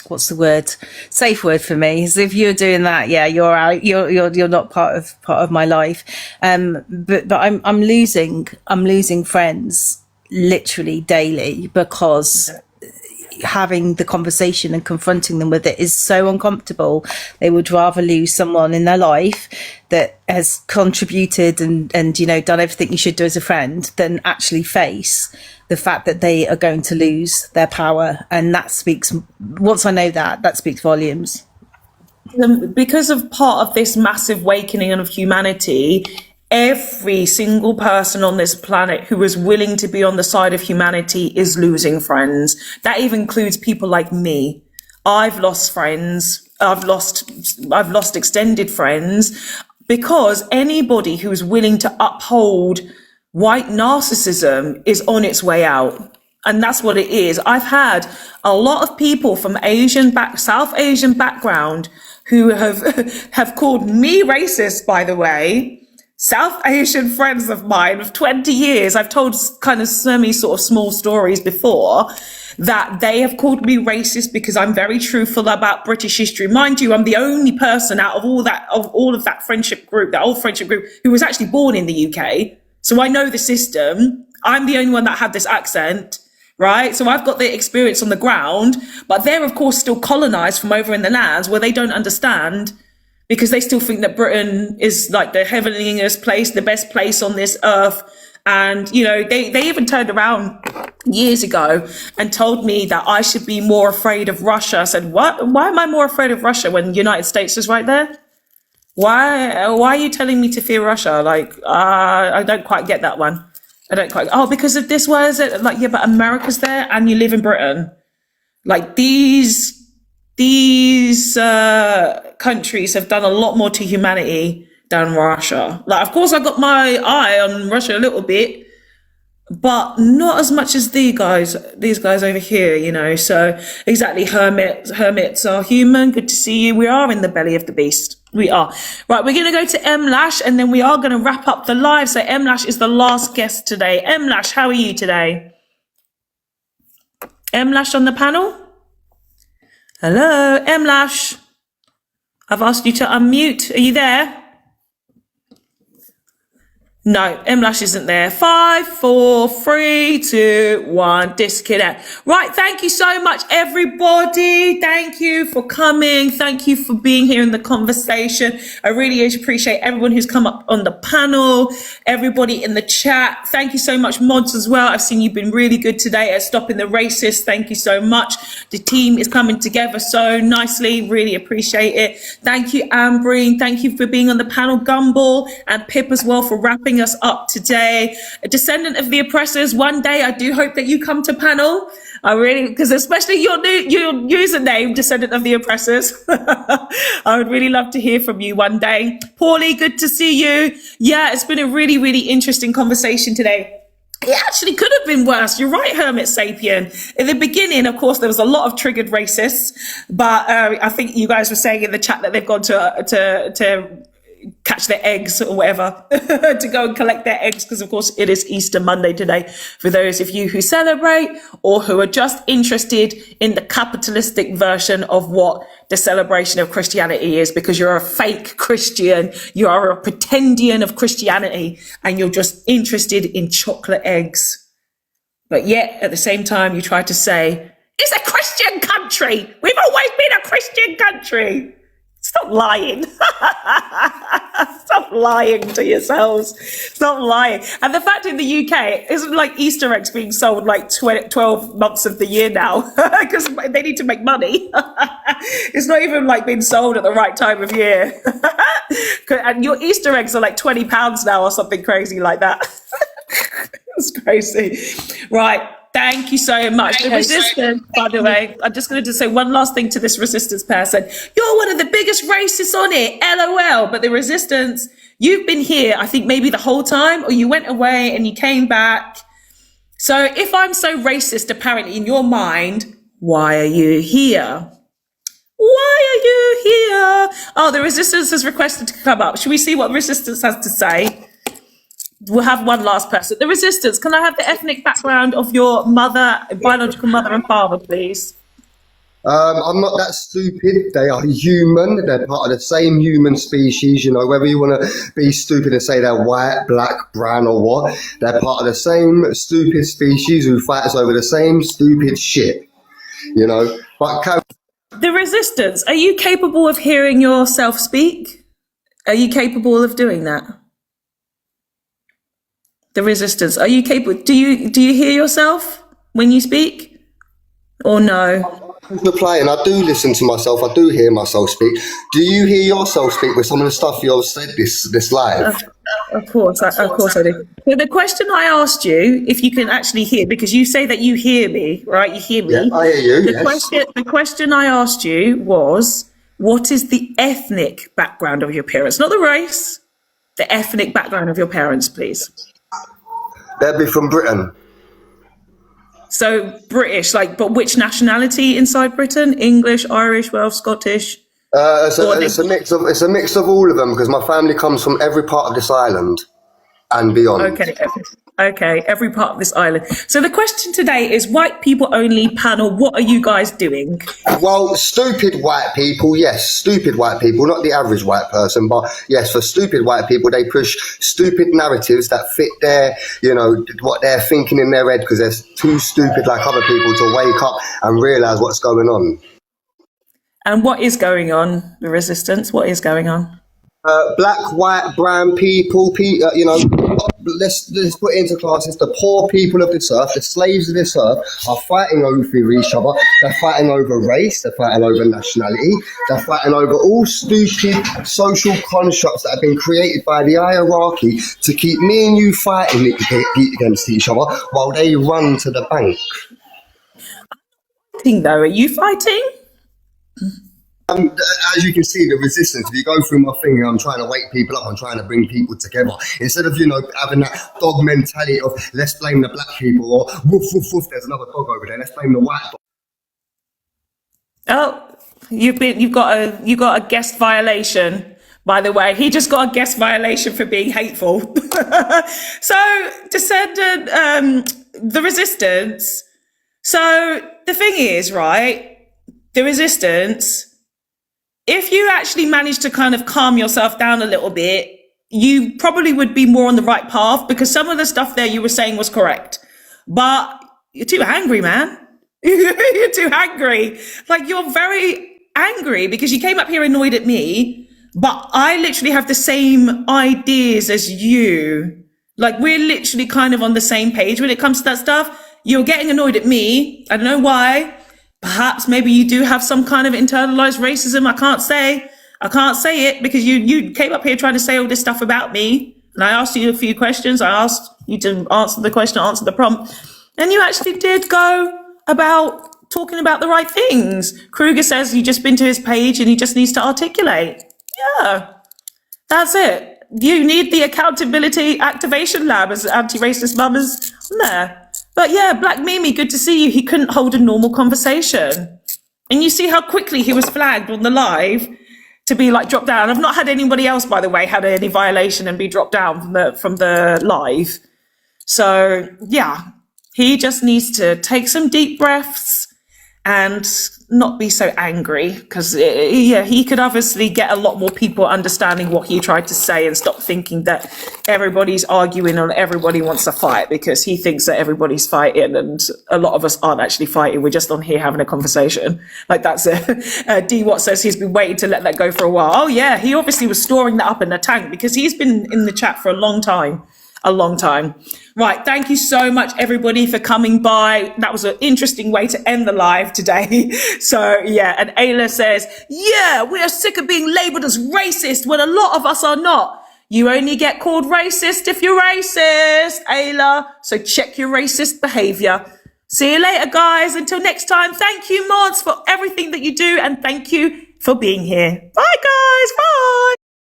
what's the word, safe word for me. So if you're doing that, yeah, you're out, you're not part of my life. But I'm losing friends literally daily, because having the conversation and confronting them with it is so uncomfortable. They would rather lose someone in their life that has contributed and you know, done everything you should do as a friend, than actually face the fact that they are going to lose their power. And that speaks, once I know that speaks volumes. Because of part of this massive awakening of humanity, every single person on this planet who is willing to be on the side of humanity is losing friends. That even includes people like me. I've lost friends. I've lost extended friends, because anybody who's willing to uphold white narcissism is on its way out. And that's what it is. I've had a lot of people from South Asian background who have called me racist, by the way. South Asian friends of mine of 20 years, I've told kind of sort of small stories before, that they have called me racist because I'm very truthful about British history. Mind you, I'm the only person out of all of that friendship group, that old friendship group, who was actually born in the UK. So I know the system. I'm the only one that had this accent, right? So I've got the experience on the ground, but they're of course still colonized from over in the lands where they don't understand, because they still think that Britain is like the heavenliest place, the best place on this earth. And, you know, they even turned around years ago and told me that I should be more afraid of Russia. I said, what? Why am I more afraid of Russia when the United States is right there? Why are you telling me to fear Russia? Like, I don't quite get that one. Because of this, why is it? Like, yeah, but America's there and you live in Britain. Like, these countries have done a lot more to humanity than Russia. Like, of course, I got my eye on Russia a little bit, but not as much as these guys over here, you know. So exactly, hermits are human. Good to see you. We are in the belly of the beast. We are. Right, we're going to go to M Lash, and then we are going to wrap up the live. So M Lash is the last guest today. M Lash, how are you today? M Lash on the panel? Hello, M Lash. I've asked you to unmute. Are you there? No, M Lash isn't there. 5, 4, 3, 2, 1, disconnect. Right, thank you so much, everybody. Thank you for coming. Thank you for being here in the conversation. I really appreciate everyone who's come up on the panel, everybody in the chat. Thank you so much, mods, as well. I've seen you've been really good today at stopping the racist. Thank you so much. The team is coming together so nicely. Really appreciate it. Thank you, Ambreen. Thank you for being on the panel, Gumball, and Pip as well, for wrapping us up today. A descendant of the oppressors. One day I do hope that you come to panel. I really, because especially your username, descendant of the oppressors. I would really love to hear from you one day. Paulie, good to see you. Yeah, it's been a really, really interesting conversation today. It actually could have been worse. You're right, Hermit Sapien. In the beginning, of course, there was a lot of triggered racists, but I think you guys were saying in the chat that they've gone to catch their eggs or whatever, to go and collect their eggs, because of course it is Easter Monday today, for those of you who celebrate or who are just interested in the capitalistic version of what the celebration of Christianity is, because you're a fake Christian, you are a pretendian of Christianity, and you're just interested in chocolate eggs. But yet at the same time you try to say it's a Christian country, we've always been a Christian country. Stop lying. Stop lying to yourselves. Stop lying. And the fact in the UK, isn't like Easter eggs being sold like 12 months of the year now, because they need to make money. It's not even like being sold at the right time of year. And your Easter eggs are like £20 now or something crazy like that. It's crazy. Right. Thank you so much. The resistance, by the way, I'm just going to say one last thing to this resistance person. You're one of the biggest racists on it, LOL. But the resistance, you've been here, I think maybe the whole time, or you went away and you came back. So if I'm so racist, apparently in your mind, why are you here? Why are you here? Oh, the resistance has requested to come up. Should we see what the resistance has to say? We'll have one last person. The resistance, can I have the ethnic background of your mother, biological mother and father, please? I'm not that stupid. They are human. They're part of the same human species. You know, whether you want to be stupid and say they're white, black, brown, or what, they're part of the same stupid species who fights over the same stupid shit. You know, but the resistance, are you capable of hearing yourself speak? Are you capable of doing that? The resistance, are you capable? Do you hear yourself when you speak, or no? Replying, I do listen to myself. I do hear myself speak. Do you hear yourself speak with some of the stuff you've said this live? Of course I do. So the question I asked you, if you can actually hear, because you say that you hear me, right? You hear me. Yeah, I hear you. The question I asked you was, what is the ethnic background of your parents? Not the race, the ethnic background of your parents, please. They'd be from Britain. So British, but which nationality inside Britain? English, Irish, Welsh, Scottish? It's a mix of all of them, because my family comes from every part of this island and beyond. Okay, every part of this island. So the question today is white people only panel. What are you guys doing? Well, stupid white people, yes, stupid white people, not the average white person, but yes, for stupid white people, they push stupid narratives that fit their, what they're thinking in their head, because they're too stupid like other people to wake up and realise what's going on. And what is going on, the resistance? What is going on? Black, white, brown people, let's put it into classes. The poor people of this earth, the slaves of this earth, are fighting over each other. They're fighting over race. They're fighting over nationality. They're fighting over all stupid social constructs that have been created by the hierarchy to keep me and you fighting against each other while they run to the bank. Are you fighting? As you can see, the resistance, if you go through my thing, I'm trying to wake people up, I'm trying to bring people together. Instead of, having that dog mentality of let's blame the black people, or woof, woof, woof, there's another dog over there, let's blame the white dog. Oh, you've got a guest violation, by the way. He just got a guest violation for being hateful. So, Descendant, the resistance. So the thing is, right, the resistance, if you actually manage to kind of calm yourself down a little bit, you probably would be more on the right path, because some of the stuff there you were saying was correct. But you're too angry, man. You're too angry. You're very angry because you came up here annoyed at me, but I literally have the same ideas as you. We're literally kind of on the same page when it comes to that stuff. You're getting annoyed at me. I don't know why. Perhaps maybe you do have some kind of internalized racism. I can't say it because you came up here trying to say all this stuff about me. And I asked you a few questions. I asked you to answer the question, answer the prompt. And you actually did go about talking about the right things. Kruger says you've just been to his page and he just needs to articulate. Yeah, that's it. You need the accountability activation lab as anti-racist mamas on there. But yeah, Black Mimi, good to see you. He couldn't hold a normal conversation. And you see how quickly he was flagged on the live to be dropped down. I've not had anybody else, by the way, had any violation and be dropped down from the live. So yeah, he just needs to take some deep breaths and not be so angry, because he could obviously get a lot more people understanding what he tried to say and stop thinking that everybody's arguing and everybody wants to fight, because he thinks that everybody's fighting and a lot of us aren't actually fighting. We're just on here having a conversation. That's it. D Watt says he's been waiting to let that go for a while. Oh yeah, he obviously was storing that up in the tank because he's been in the chat for a long time. Right, thank you so much everybody for coming by. That was an interesting way to end the live today. So yeah, and Ayla says, yeah, we are sick of being labelled as racist when a lot of us are not. You only get called racist if you're racist, Ayla. So check your racist behaviour. See you later, guys. Until next time, thank you, mods, for everything that you do, and thank you for being here. Bye, guys. Bye.